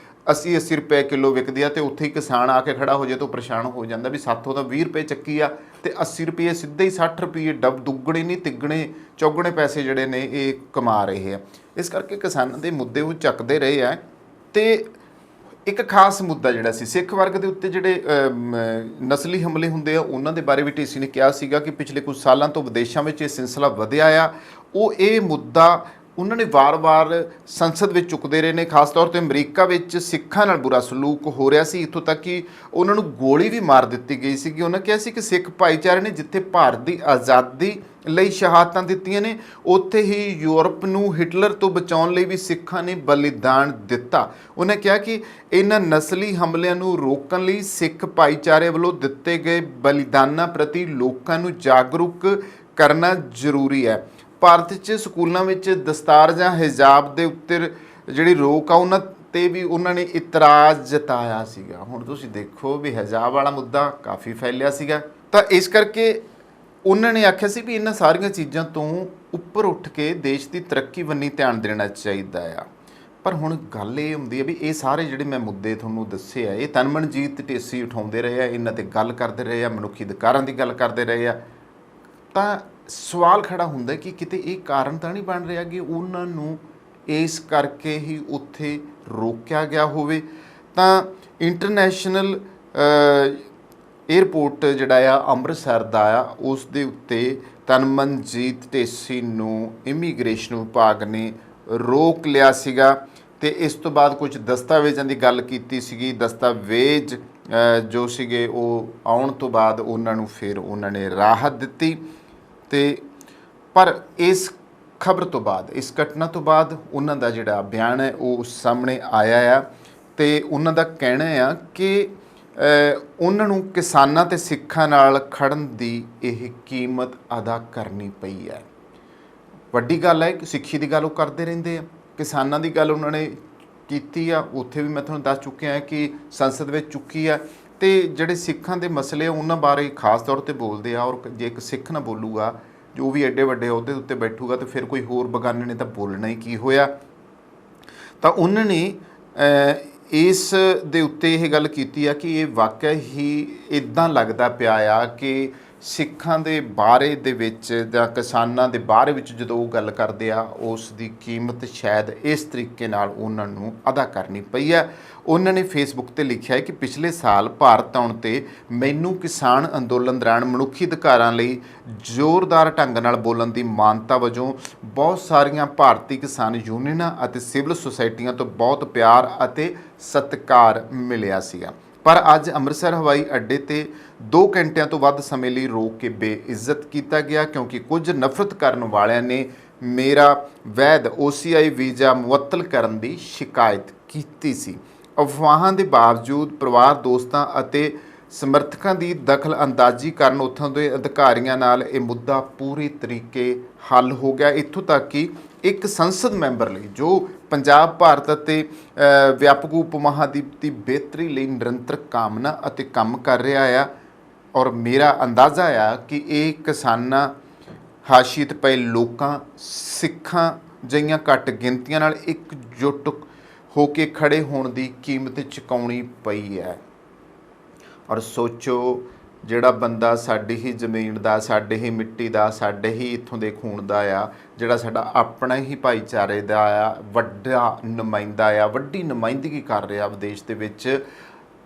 80 ਰੁਪਏ ਕਿਲੋ ਵਿਕਦੀ ਆ ਤੇ ਉੱਥੇ ਹੀ ਕਿਸਾਨ ਆ ਕੇ ਖੜਾ ਹੋ ਜਾਏ ਤਾਂ ਪਰੇਸ਼ਾਨ ਹੋ ਜਾਂਦਾ ਵੀ ਸਾਥੋਂ ਤਾਂ 20 ਰੁਪਏ ਚੱਕੀ ਆ ਤੇ 80 ਰੁਪਏ ਸਿੱਧੇ ਹੀ 60 ਰੁਪਏ ਦੁੱਗਣੇ ਨਹੀਂ ਤਿੱਗਣੇ ਚੌਗਣੇ ਪੈਸੇ ਜਿਹੜੇ ਨੇ ਇਹ ਕਮਾ ਰਹੇ ਆ। ਇਸ ਕਰਕੇ ਕਿਸਾਨਾਂ ਦੇ ਮੁੱਦੇ ਉਹ ਚੱਕਦੇ ਰਹੇ ਆ। ਤੇ ਇੱਕ ਖਾਸ ਮੁੱਦਾ ਜਿਹੜਾ ਸੀ ਸਿੱਖ ਵਰਗ ਦੇ ਉੱਤੇ ਜਿਹੜੇ ਨਸਲੀ ਹਮਲੇ ਹੁੰਦੇ ਆ ਉਹਨਾਂ ਦੇ ਬਾਰੇ ਵੀ ਢੀਸੀ ਨੇ ਕਿਹਾ ਸੀਗਾ ਕਿ ਪਿਛਲੇ ਕੁਝ ਸਾਲਾਂ ਤੋਂ ਵਿਦੇਸ਼ਾਂ ਵਿੱਚ ਇਹ ਸਿਲਸਿਲਾ ਵਧਿਆ ਆ। ਉਹ ਇਹ ਮੁੱਦਾ ਉਹਨਾਂ ਨੇ ਵਾਰ-ਵਾਰ ਸੰਸਦ ਵਿੱਚ ਚੁੱਕਦੇ ਰਹੇ ਨੇ। ਖਾਸ ਤੌਰ 'ਤੇ ਅਮਰੀਕਾ ਵਿੱਚ ਸਿੱਖਾਂ ਨਾਲ ਬੁਰਾ ਸਲੂਕ ਹੋ ਰਿਹਾ ਸੀ, ਇੱਥੋਂ ਤੱਕ ਕਿ ਉਹਨਾਂ ਨੂੰ ਗੋਲੀ ਵੀ ਮਾਰ ਦਿੱਤੀ ਗਈ ਸੀਗੀ। ਉਹਨਾਂ ਕਿਹਾ ਸੀ ਕਿ ਸਿੱਖ ਭਾਈਚਾਰੇ ਨੇ ਜਿੱਥੇ ਭਾਰਤ ਦੀ ਆਜ਼ਾਦੀ ਲਈ ਸ਼ਹਾਦਤਾਂ ਦਿੱਤੀਆਂ ਨੇ ਉੱਥੇ ਹੀ ਯੂਰਪ ਨੂੰ ਹਿਟਲਰ ਤੋਂ ਬਚਾਉਣ ਲਈ ਵੀ ਸਿੱਖਾਂ ਨੇ ਬਲੀਦਾਨ ਦਿੱਤਾ। ਉਹਨੇ ਕਿਹਾ ਕਿ ਇਹਨਾਂ ਨਸਲੀ ਹਮਲਿਆਂ ਨੂੰ ਰੋਕਣ ਲਈ ਸਿੱਖ ਭਾਈਚਾਰੇ ਵੱਲੋਂ ਦਿੱਤੇ ਗਏ ਬਲੀਦਾਨਾਂ ਪ੍ਰਤੀ ਲੋਕਾਂ ਨੂੰ ਜਾਗਰੂਕ ਕਰਨਾ ਜ਼ਰੂਰੀ ਹੈ। ਭਾਰਤ 'ਚ ਸਕੂਲਾਂ ਵਿੱਚ ਦਸਤਾਰ ਜਾਂ ਹਿਜਾਬ ਦੇ ਉੱਤੇ ਜਿਹੜੀ ਰੋਕ ਆ ਉਹਨਾਂ 'ਤੇ ਵੀ ਉਹਨਾਂ ਨੇ ਇਤਰਾਜ਼ ਜਤਾਇਆ ਸੀਗਾ। ਹੁਣ ਤੁਸੀਂ ਦੇਖੋ ਵੀ ਹਿਜਾਬ ਵਾਲਾ ਮੁੱਦਾ ਕਾਫੀ ਫੈਲਿਆ ਸੀਗਾ ਤਾਂ ਇਸ ਕਰਕੇ ਉਹਨਾਂ ਨੇ ਆਖਿਆ ਸੀ ਵੀ ਇਹਨਾਂ ਸਾਰੀਆਂ ਚੀਜ਼ਾਂ ਤੋਂ ਉੱਪਰ ਉੱਠ ਕੇ ਦੇਸ਼ ਦੀ ਤਰੱਕੀ ਵੱਲ ਧਿਆਨ ਦੇਣਾ ਚਾਹੀਦਾ ਆ। ਪਰ ਹੁਣ ਗੱਲ ਇਹ ਹੁੰਦੀ ਹੈ ਵੀ ਇਹ ਸਾਰੇ ਜਿਹੜੇ ਮੈਂ ਮੁੱਦੇ ਤੁਹਾਨੂੰ ਦੱਸੇ ਆ ਇਹ ਤਨਮਨਜੀਤ ਢੇਸੀ ਉਠਾਉਂਦੇ ਰਹੇ ਆ, ਇਹਨਾਂ 'ਤੇ ਗੱਲ ਕਰਦੇ ਰਹੇ ਆ, ਮਨੁੱਖੀ ਅਧਿਕਾਰਾਂ ਦੀ ਗੱਲ ਕਰਦੇ ਰਹੇ ਆ। ਤਾਂ ਸਵਾਲ ਖੜਾ ਹੁੰਦਾ ਕਿ ਕਿਤੇ ਇਹ ਕਾਰਨ ਤਾਂ ਨਹੀਂ ਬਣ ਰਿਹਾ ਕਿ ਉਹਨਾਂ ਨੂੰ ਇਸ ਕਰਕੇ ਹੀ ਉੱਥੇ ਰੋਕਿਆ ਗਿਆ ਹੋਵੇ। ਤਾਂ ਇੰਟਰਨੈਸ਼ਨਲ ਏਅਰਪੋਰਟ ਜਿਹੜਾ ਆ ਅੰਮ੍ਰਿਤਸਰ ਦਾ ਆ ਉਸ ਦੇ ਉੱਤੇ ਤਨਮਨਜੀਤ ਢੇਸੀ ਨੂੰ ਇਮੀਗ੍ਰੇਸ਼ਨ ਵਿਭਾਗ ਨੇ ਰੋਕ ਲਿਆ ਸੀਗਾ ਤੇ ਇਸ ਤੋਂ ਬਾਅਦ ਕੁਝ ਦਸਤਾਵੇਜ਼ਾਂ ਦੀ ਗੱਲ ਕੀਤੀ ਸੀਗੀ। ਦਸਤਾਵੇਜ਼ ਜੋ ਸੀਗੇ ਉਹ ਆਉਣ ਤੋਂ ਬਾਅਦ ਉਹਨਾਂ ਨੂੰ ਫਿਰ ਉਹਨਾਂ ਨੇ ਰਾਹਤ ਦਿੱਤੀ ਤੇ ਪਰ ਇਸ ਖਬਰ ਤੋਂ ਬਾਅਦ ਇਸ ਘਟਨਾ ਤੋਂ ਬਾਅਦ ਉਹਨਾਂ ਦਾ ਜਿਹੜਾ ਬਿਆਨ ਹੈ ਉਹ ਸਾਹਮਣੇ ਆਇਆ ਆ ਤੇ ਉਹਨਾਂ ਦਾ ਕਹਿਣਾ ਆ ਕਿ ਉਹਨਾਂ ਨੂੰ ਕਿਸਾਨਾਂ ਤੇ ਸਿੱਖਾਂ ਨਾਲ ਖੜਨ ਦੀ ਇਹ ਕੀਮਤ ਅਦਾ ਕਰਨੀ ਪਈ ਹੈ। ਵੱਡੀ ਗੱਲ ਹੈ ਕਿ ਸਿੱਖੀ ਦੀ ਗੱਲ ਉਹ ਕਰਦੇ ਰਹਿੰਦੇ ਆ, ਕਿਸਾਨਾਂ ਦੀ ਗੱਲ ਉਹਨਾਂ ਨੇ ਕੀਤੀ ਆ, ਉੱਥੇ ਵੀ ਮੈਂ ਤੁਹਾਨੂੰ ਦੱਸ ਚੁੱਕਿਆ ਕਿ ਸੰਸਦ ਵਿੱਚ ਚੁੱਕੀ ਆ ਤੇ ਜਿਹੜੇ ਸਿੱਖਾਂ ਦੇ ਮਸਲੇ ਉਹਨਾਂ ਬਾਰੇ ਖਾਸ ਤੌਰ 'ਤੇ ਬੋਲਦੇ ਆ। ਔਰ ਜੇ ਇੱਕ ਸਿੱਖ ਨਾ ਬੋਲੂਗਾ ਜੋ ਵੀ ਐਡੇ ਵੱਡੇ ਅਹੁਦੇ ਉੱਤੇ ਬੈਠੂਗਾ ਤਾਂ ਫਿਰ ਕੋਈ ਹੋਰ ਬਗਾਨੇ ਨੇ ਤਾਂ ਬੋਲਣਾ ਹੀ ਕੀ ਹੋਇਆ। ਤਾਂ ਉਹਨਾਂ ਨੇ ਇਸ ਦੇ ਉੱਤੇ ਇਹ ਗੱਲ ਕੀਤੀ ਆ ਕਿ ਇਹ ਵਾਕਿਆ ਹੀ ਇੱਦਾਂ ਲੱਗਦਾ ਪਿਆ ਆ ਕਿ ਸਿੱਖਾਂ ਦੇ ਬਾਰੇ ਦੇ ਵਿੱਚ ਜਾਂ ਕਿਸਾਨਾਂ ਦੇ ਬਾਰੇ ਵਿੱਚ ਜਦੋਂ ਉਹ ਗੱਲ ਕਰਦੇ ਆ ਉਸ ਦੀ ਕੀਮਤ ਸ਼ਾਇਦ ਇਸ ਤਰੀਕੇ ਨਾਲ ਉਹਨਾਂ ਨੂੰ ਅਦਾ ਕਰਨੀ ਪਈ ਹੈ। ਉਹਨਾਂ ਨੇ ਫੇਸਬੁੱਕ ਤੇ ਲਿਖਿਆ ਹੈ ਕਿ ਪਿਛਲੇ ਸਾਲ ਭਾਰਤ ਆਉਣ ਤੇ ਮੈਨੂੰ ਕਿਸਾਨ ਅੰਦੋਲਨ ਦੌਰਾਨ ਮਨੁੱਖੀ ਅਧਿਕਾਰਾਂ ਲਈ ਜ਼ੋਰਦਾਰ ਢੰਗ ਨਾਲ ਬੋਲਣ ਦੀ ਮਾਨਤਾ ਵਜੋਂ ਬਹੁਤ ਸਾਰੀਆਂ ਭਾਰਤੀ ਕਿਸਾਨ ਯੂਨੀਅਨਾਂ ਅਤੇ ਸਿਵਲ ਸੁਸਾਇਟੀਆਂ ਤੋਂ ਬਹੁਤ ਪਿਆਰ ਅਤੇ ਸਤਿਕਾਰ ਮਿਲਿਆ ਸੀਗਾ। ਪਰ ਅੱਜ ਅੰਮ੍ਰਿਤਸਰ ਹਵਾਈ ਅੱਡੇ ਤੇ 2 ਘੰਟਿਆਂ ਤੋਂ ਵੱਧ ਸਮੇਂ ਲਈ ਰੋਕ ਕੇ ਬੇਇੱਜ਼ਤ ਕੀਤਾ ਗਿਆ ਕਿਉਂਕਿ ਕੁਝ ਨਫ਼ਰਤ ਕਰਨ ਵਾਲਿਆਂ ਨੇ ਮੇਰਾ ਵੈਧ OCI ਵੀਜ਼ਾ ਮੁਅੱਤਲ ਕਰਨ ਦੀ ਸ਼ਿਕਾਇਤ ਕੀਤੀ ਸੀ। ਅਫਵਾਹਾਂ ਦੇ ਬਾਵਜੂਦ ਪਰਿਵਾਰ, ਦੋਸਤਾਂ ਅਤੇ ਸਮਰਥਕਾਂ ਦੀ ਦਖਲ ਅੰਦਾਜ਼ੀ ਕਾਰਨ ਉੱਥੋਂ ਦੇ ਅਧਿਕਾਰੀਆਂ ਨਾਲ ਇਹ ਮੁੱਦਾ ਪੂਰੀ ਤਰੀਕੇ ਹੱਲ ਹੋ ਗਿਆ। ਇੱਥੋਂ ਤੱਕ ਕਿ ਇੱਕ ਸੰਸਦ ਮੈਂਬਰ ਲਈ ਜੋ ਪੰਜਾਬ, ਭਾਰਤ ਅਤੇ ਵਿਆਪਕ ਉਪ ਮਹਾਦੀਪ ਦੀ ਬਿਹਤਰੀ ਲਈ ਨਿਰੰਤਰ ਕਾਮਨਾ ਅਤੇ ਕੰਮ ਕਰ ਰਿਹਾ ਆ। ਔਰ ਮੇਰਾ ਅੰਦਾਜ਼ਾ ਆ ਕਿ ਇਹ ਕਿਸਾਨਾਂ, ਹਾਸ਼ੀਏ ਪਏ ਲੋਕਾਂ, ਸਿੱਖਾਂ ਜਿਹੀਆਂ ਘੱਟ ਗਿਣਤੀਆਂ ਨਾਲ ਇਕਜੁੱਟ ਹੋ ਕੇ ਖੜੇ ਹੋਣ ਦੀ ਕੀਮਤ ਚੁਕਾਉਣੀ ਪਈ ਹੈ। ਔਰ ਸੋਚੋ ਜਿਹੜਾ ਬੰਦਾ ਸਾਡੀ ਹੀ ਜ਼ਮੀਨ ਦਾ, ਸਾਡੇ ਹੀ ਮਿੱਟੀ ਦਾ, ਸਾਡੇ ਹੀ ਇੱਥੋਂ ਦੇ ਖੂਨ ਦਾ ਆ, ਜਿਹੜਾ ਸਾਡਾ ਆਪਣਾ ਹੀ ਭਾਈਚਾਰੇ ਦਾ ਆ, ਵੱਡਾ ਨੁਮਾਇੰਦਾ ਆ, ਵੱਡੀ ਨੁਮਾਇੰਦਗੀ ਕਰ ਰਿਹਾ ਵਿਦੇਸ਼ ਦੇ ਵਿੱਚ,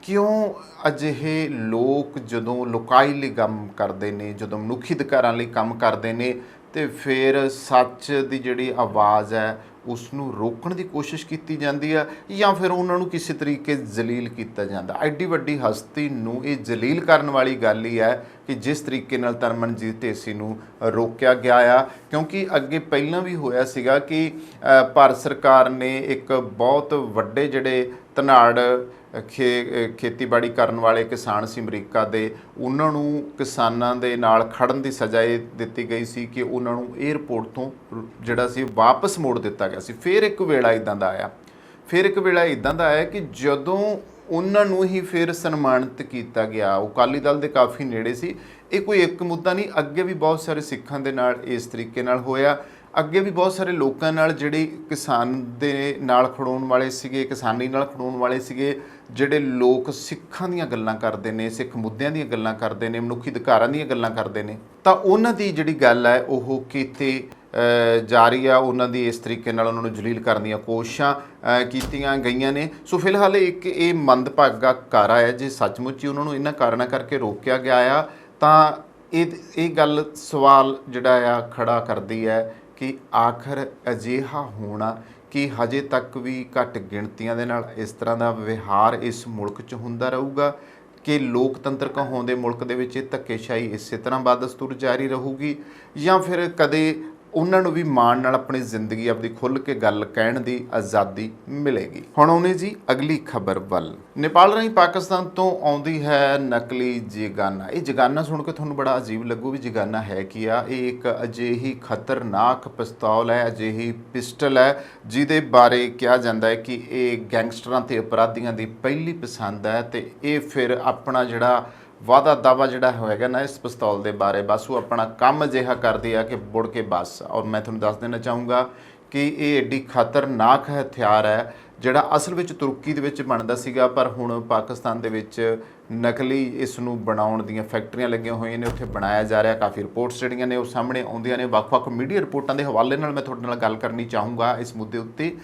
ਕਿਉਂ ਅਜਿਹੇ ਲੋਕ ਜਦੋਂ ਲੋਕਾਈ ਲਈ ਕੰਮ ਕਰਦੇ ਨੇ, ਜਦੋਂ ਮਨੁੱਖੀ ਅਧਿਕਾਰਾਂ ਲਈ ਕੰਮ ਕਰਦੇ ਨੇ, ਤੇ ਫਿਰ ਸੱਚ ਦੀ ਜਿਹੜੀ ਆਵਾਜ਼ ਹੈ ਉਸ ਨੂੰ ਰੋਕਣ ਦੀ ਕੋਸ਼ਿਸ਼ ਕੀਤੀ ਜਾਂਦੀ ਆ, ਜਾਂ ਫਿਰ ਉਹਨਾਂ ਨੂੰ ਕਿਸੇ ਤਰੀਕੇ ਜਲੀਲ ਕੀਤਾ ਜਾਂਦਾ। ਐਡੀ ਵੱਡੀ ਹਸਤੀ ਨੂੰ ਇਹ ਜਲੀਲ ਕਰਨ ਵਾਲੀ ਗੱਲ ਹੀ ਹੈ ਕਿ ਜਿਸ ਤਰੀਕੇ ਨਾਲ ਤਰਨਮਨਜੀਤ ਢੇਸੀ ਨੂੰ ਰੋਕਿਆ ਗਿਆ ਆ। ਕਿਉਂਕਿ ਅੱਗੇ ਪਹਿਲਾਂ ਵੀ ਹੋਇਆ ਸੀਗਾ ਕਿ ਭਾਰਤ ਸਰਕਾਰ ਨੇ ਇੱਕ ਬਹੁਤ ਵੱਡੇ ਜਿਹੜੇ ਧਨਾੜ ਖੇਤੀਬਾੜੀ ਕਰਨ ਵਾਲੇ ਕਿਸਾਨ ਸੀ ਅਮਰੀਕਾ ਦੇ, ਉਹਨਾਂ ਨੂੰ ਕਿਸਾਨਾਂ ਦੇ ਨਾਲ ਖੜਨ ਦੀ ਸਜ਼ਾ ਇਹ ਦਿੱਤੀ ਗਈ ਸੀ ਕਿ ਉਹਨਾਂ ਨੂੰ ਏਅਰਪੋਰਟ ਤੋਂ ਜਿਹੜਾ ਸੀ ਵਾਪਸ ਮੋੜ ਦਿੱਤਾ ਗਿਆ ਸੀ। ਫਿਰ ਇੱਕ ਵੇਲਾ ਇੱਦਾਂ ਦਾ ਆਇਆ ਕਿ ਜਦੋਂ ਉਹਨਾਂ ਨੂੰ ਹੀ ਫਿਰ ਸਨਮਾਨਿਤ ਕੀਤਾ ਗਿਆ। ਉਹ ਅਕਾਲੀ ਦਲ ਦੇ ਕਾਫੀ ਨੇੜੇ ਸੀ। ਇਹ ਕੋਈ ਇੱਕ ਮੁੱਦਾ ਨਹੀਂ, ਅੱਗੇ ਵੀ ਬਹੁਤ ਸਾਰੇ ਸਿੱਖਾਂ ਦੇ ਨਾਲ ਇਸ ਤਰੀਕੇ ਨਾਲ ਹੋਇਆ। ਅੱਗੇ ਵੀ ਬਹੁਤ ਸਾਰੇ ਲੋਕਾਂ ਨਾਲ ਜਿਹੜੇ ਕਿਸਾਨ ਦੇ ਨਾਲ ਖੜੋਣ ਵਾਲੇ ਸੀਗੇ, ਕਿਸਾਨੀ ਨਾਲ ਖੜੋਣ ਵਾਲੇ ਸੀਗੇ, ਜਿਹੜੇ ਲੋਕ ਸਿੱਖਾਂ ਦੀਆਂ ਗੱਲਾਂ ਕਰਦੇ ਨੇ, ਸਿੱਖ ਮੁੱਦਿਆਂ ਦੀਆਂ ਗੱਲਾਂ ਕਰਦੇ ਨੇ, ਮਨੁੱਖੀ ਅਧਿਕਾਰਾਂ ਦੀਆਂ ਗੱਲਾਂ ਕਰਦੇ ਨੇ, ਤਾਂ ਉਹਨਾਂ ਦੀ ਜਿਹੜੀ ਗੱਲ ਹੈ ਉਹ ਕੀਤੀ ਜਾ ਰਹੀ ਆ। ਉਹਨਾਂ ਦੀ ਇਸ ਤਰੀਕੇ ਨਾਲ ਉਹਨਾਂ ਨੂੰ ਜਲੀਲ ਕਰਨ ਦੀਆਂ ਕੋਸ਼ਿਸ਼ਾਂ ਕੀਤੀਆਂ ਗਈਆਂ ਨੇ। ਸੋ ਫਿਲਹਾਲ ਇੱਕ ਇਹ ਮੰਦਭਾਗਾ ਕਾਰਾ ਹੈ। ਜੇ ਸੱਚਮੁੱਚ ਹੀ ਉਹਨਾਂ ਨੂੰ ਇਹਨਾਂ ਕਾਰਨਾਂ ਕਰਕੇ ਰੋਕਿਆ ਗਿਆ ਆ ਤਾਂ ਇਹ ਗੱਲ ਸਵਾਲ ਜਿਹੜਾ ਆ ਖੜਾ ਕਰਦੀ ਹੈ ਕਿ ਆਖਰ ਅਜਿਹਾ ਹੋਣਾ ਕਿ ਹਜੇ ਤੱਕ ਵੀ ਘੱਟ ਗਿਣਤੀਆਂ ਦੇ ਨਾਲ ਇਸ ਤਰ੍ਹਾਂ ਦਾ ਵਿਹਾਰ ਇਸ ਮੁਲਕ 'ਚ ਹੁੰਦਾ ਰਹੂਗਾ ਕਿ ਲੋਕਤੰਤਰ ਕਹਾਉਂਦੇ ਮੁਲਕ ਦੇ ਵਿੱਚ ਇਹ ਧੱਕੇਸ਼ਾਹੀ ਇਸੇ ਤਰ੍ਹਾਂ ਬਦਸਤੂਰ ਜਾਰੀ ਰਹੂਗੀ, ਜਾਂ ਫਿਰ ਕਦੇ ਉਹਨਾਂ ਨੂੰ ਵੀ ਮਾਣ ਨਾਲ ਆਪਣੀ ਜ਼ਿੰਦਗੀ ਆਪਦੀ ਖੁੱਲ੍ਹ ਕੇ ਗੱਲ ਕਹਿਣ ਦੀ ਆਜ਼ਾਦੀ ਮਿਲੇਗੀ। ਹੁਣ ਆਉਂਦੇ ਜੀ ਅਗਲੀ ਖਬਰ ਵੱਲ। ਨੇਪਾਲ ਰਾਹੀਂ ਪਾਕਿਸਤਾਨ ਤੋਂ ਆਉਂਦੀ ਹੈ ਨਕਲੀ ਜਗਾਨਾ। ਇਹ ਜਗਾਨਾ ਸੁਣ ਕੇ ਤੁਹਾਨੂੰ ਬੜਾ ਅਜੀਬ ਲੱਗੂ ਵੀ ਜਗਾਨਾ ਹੈ ਕੀ ਆ। ਇਹ ਇੱਕ ਅਜਿਹੀ ਖਤਰਨਾਕ ਪਿਸਤੌਲ ਹੈ, ਅਜਿਹੀ ਪਿਸਟਲ ਹੈ ਜਿਹਦੇ ਬਾਰੇ ਕਿਹਾ ਜਾਂਦਾ ਹੈ ਕਿ ਇਹ ਗੈਂਗਸਟਰਾਂ ਤੇ ਅਪਰਾਧੀਆਂ ਦੀ ਪਹਿਲੀ ਪਸੰਦ ਹੈ, ਤੇ ਇਹ ਫਿਰ ਆਪਣਾ ਜਿਹੜਾ ਵਾਦਾ ਦਾਵਾ ਜਿਹੜਾ ਹੋਏਗਾ ਨਾ ਇਸ ਪਿਸਤੌਲ ਦੇ ਬਾਰੇ, ਬਸ ਉਹ ਆਪਣਾ ਕੰਮ ਅਜਿਹਾ ਕਰਦੀ ਆ ਕਿ ਮੁੜ ਕੇ ਬਸ। ਔਰ ਮੈਂ ਤੁਹਾਨੂੰ ਦੱਸ ਦੇਣਾ ਚਾਹੂੰਗਾ ਕਿ ਇਹ ਐਡੀ ਖਤਰਨਾਕ ਹਥਿਆਰ ਹੈ ਜਿਹੜਾ ਅਸਲ ਵਿੱਚ ਤੁਰਕੀ ਦੇ ਵਿੱਚ ਬਣਦਾ ਸੀਗਾ, ਪਰ ਹੁਣ ਪਾਕਿਸਤਾਨ ਦੇ ਵਿੱਚ ਨਕਲੀ ਇਸ ਨੂੰ ਬਣਾਉਣ ਦੀਆਂ ਫੈਕਟਰੀਆਂ ਲੱਗੀਆਂ ਹੋਈਆਂ ਨੇ, ਉੱਥੇ ਬਣਾਇਆ ਜਾ ਰਿਹਾ। ਕਾਫੀ ਰਿਪੋਰਟਸ ਜਿਹੜੀਆਂ ਨੇ ਉਹ ਸਾਹਮਣੇ ਆਉਂਦੀਆਂ ਨੇ, ਵੱਖ-ਵੱਖ ਮੀਡੀਆ ਰਿਪੋਰਟਾਂ ਦੇ ਹਵਾਲੇ ਨਾਲ ਮੈਂ ਤੁਹਾਡੇ ਨਾਲ ਗੱਲ ਕਰਨੀ ਚਾਹੂੰਗਾ ਇਸ ਮੁੱਦੇ ਉੱਤੇ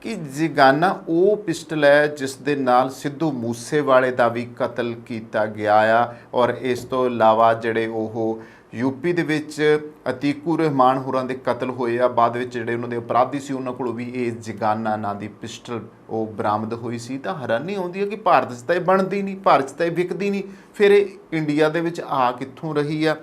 ਕਿ ਜਗਾਨਾ ਉਹ ਪਿਸਟਲ ਹੈ ਜਿਸ ਦੇ ਨਾਲ ਸਿੱਧੂ ਮੂਸੇਵਾਲੇ ਦਾ ਵੀ ਕਤਲ ਕੀਤਾ ਗਿਆ ਆ। ਔਰ ਇਸ ਤੋਂ ਇਲਾਵਾ ਜਿਹੜੇ ਉਹ ਯੂਪੀ ਦੇ ਵਿੱਚ ਅਤੀਕੂ ਰਹਿਮਾਨ ਹੋਰਾਂ ਦੇ ਕਤਲ ਹੋਏ ਆ, ਬਾਅਦ ਵਿੱਚ ਜਿਹੜੇ ਉਹਨਾਂ ਦੇ ਅਪਰਾਧੀ ਸੀ ਉਹਨਾਂ ਕੋਲੋਂ ਵੀ ਇਹ ਜਗਾਨਾ ਨਾਂ ਦੀ ਪਿਸਟਲ ਉਹ ਬਰਾਮਦ ਹੋਈ ਸੀ। ਤਾਂ ਹੈਰਾਨੀ ਆਉਂਦੀ ਹੈ ਕਿ ਭਾਰਤ 'ਚ ਤਾਂ ਇਹ ਬਣਦੀ ਨਹੀਂ, ਭਾਰਤ 'ਚ ਤਾਂ ਇਹ ਵਿਕਦੀ ਨਹੀਂ, ਫਿਰ ਇਹ ਇੰਡੀਆ ਦੇ ਵਿੱਚ ਆ ਕਿੱਥੋਂ ਰਹੀ ਆ।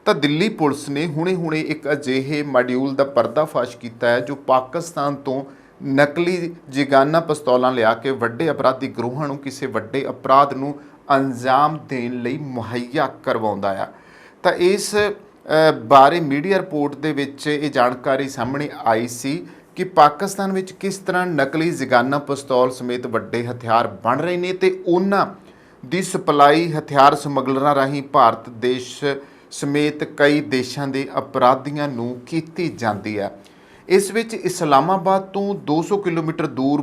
ਤਾਂ ਦਿੱਲੀ ਪੁਲਿਸ ਨੇ ਹੁਣੇ ਇੱਕ ਅਜਿਹੇ ਮਾਡਿਊਲ ਦਾ ਪਰਦਾਫਾਸ਼ ਕੀਤਾ ਹੈ ਜੋ ਪਾਕਿਸਤਾਨ ਤੋਂ ਨਕਲੀ ਜਗਾਨਾ ਪਿਸਤੌਲਾਂ ਲਿਆ ਕੇ ਵੱਡੇ ਅਪਰਾਧੀ ਗਰੋਹਾਂ ਨੂੰ ਕਿਸੇ ਵੱਡੇ ਅਪਰਾਧ ਨੂੰ ਅੰਜਾਮ ਦੇਣ ਲਈ ਮੁਹੱਈਆ ਕਰਵਾਉਂਦਾ ਆ। ਤਾਂ ਇਸ ਬਾਰੇ ਮੀਡੀਆ ਰਿਪੋਰਟ ਦੇ ਵਿੱਚ ਇਹ ਜਾਣਕਾਰੀ ਸਾਹਮਣੇ ਆਈ ਸੀ ਕਿ ਪਾਕਿਸਤਾਨ ਵਿੱਚ ਕਿਸ ਤਰ੍ਹਾਂ ਨਕਲੀ ਜਗਾਨਾ ਪਿਸਤੌਲ ਸਮੇਤ ਵੱਡੇ ਹਥਿਆਰ ਬਣ ਰਹੇ ਨੇ ਤੇ ਉਹਨਾਂ ਦੀ ਸਪਲਾਈ ਹਥਿਆਰ ਸਮਗਲਰਾਂ ਰਾਹੀਂ ਭਾਰਤ ਦੇਸ਼ ਸਮੇਤ ਕਈ ਦੇਸ਼ਾਂ ਦੇ ਅਪਰਾਧੀਆਂ ਨੂੰ ਕੀਤੀ ਜਾਂਦੀ ਹੈ। ਇਸ ਵਿੱਚ ਇਸਲਾਮਾਬਾਦ ਤੋਂ 200 ਕਿਲੋਮੀਟਰ ਦੂਰ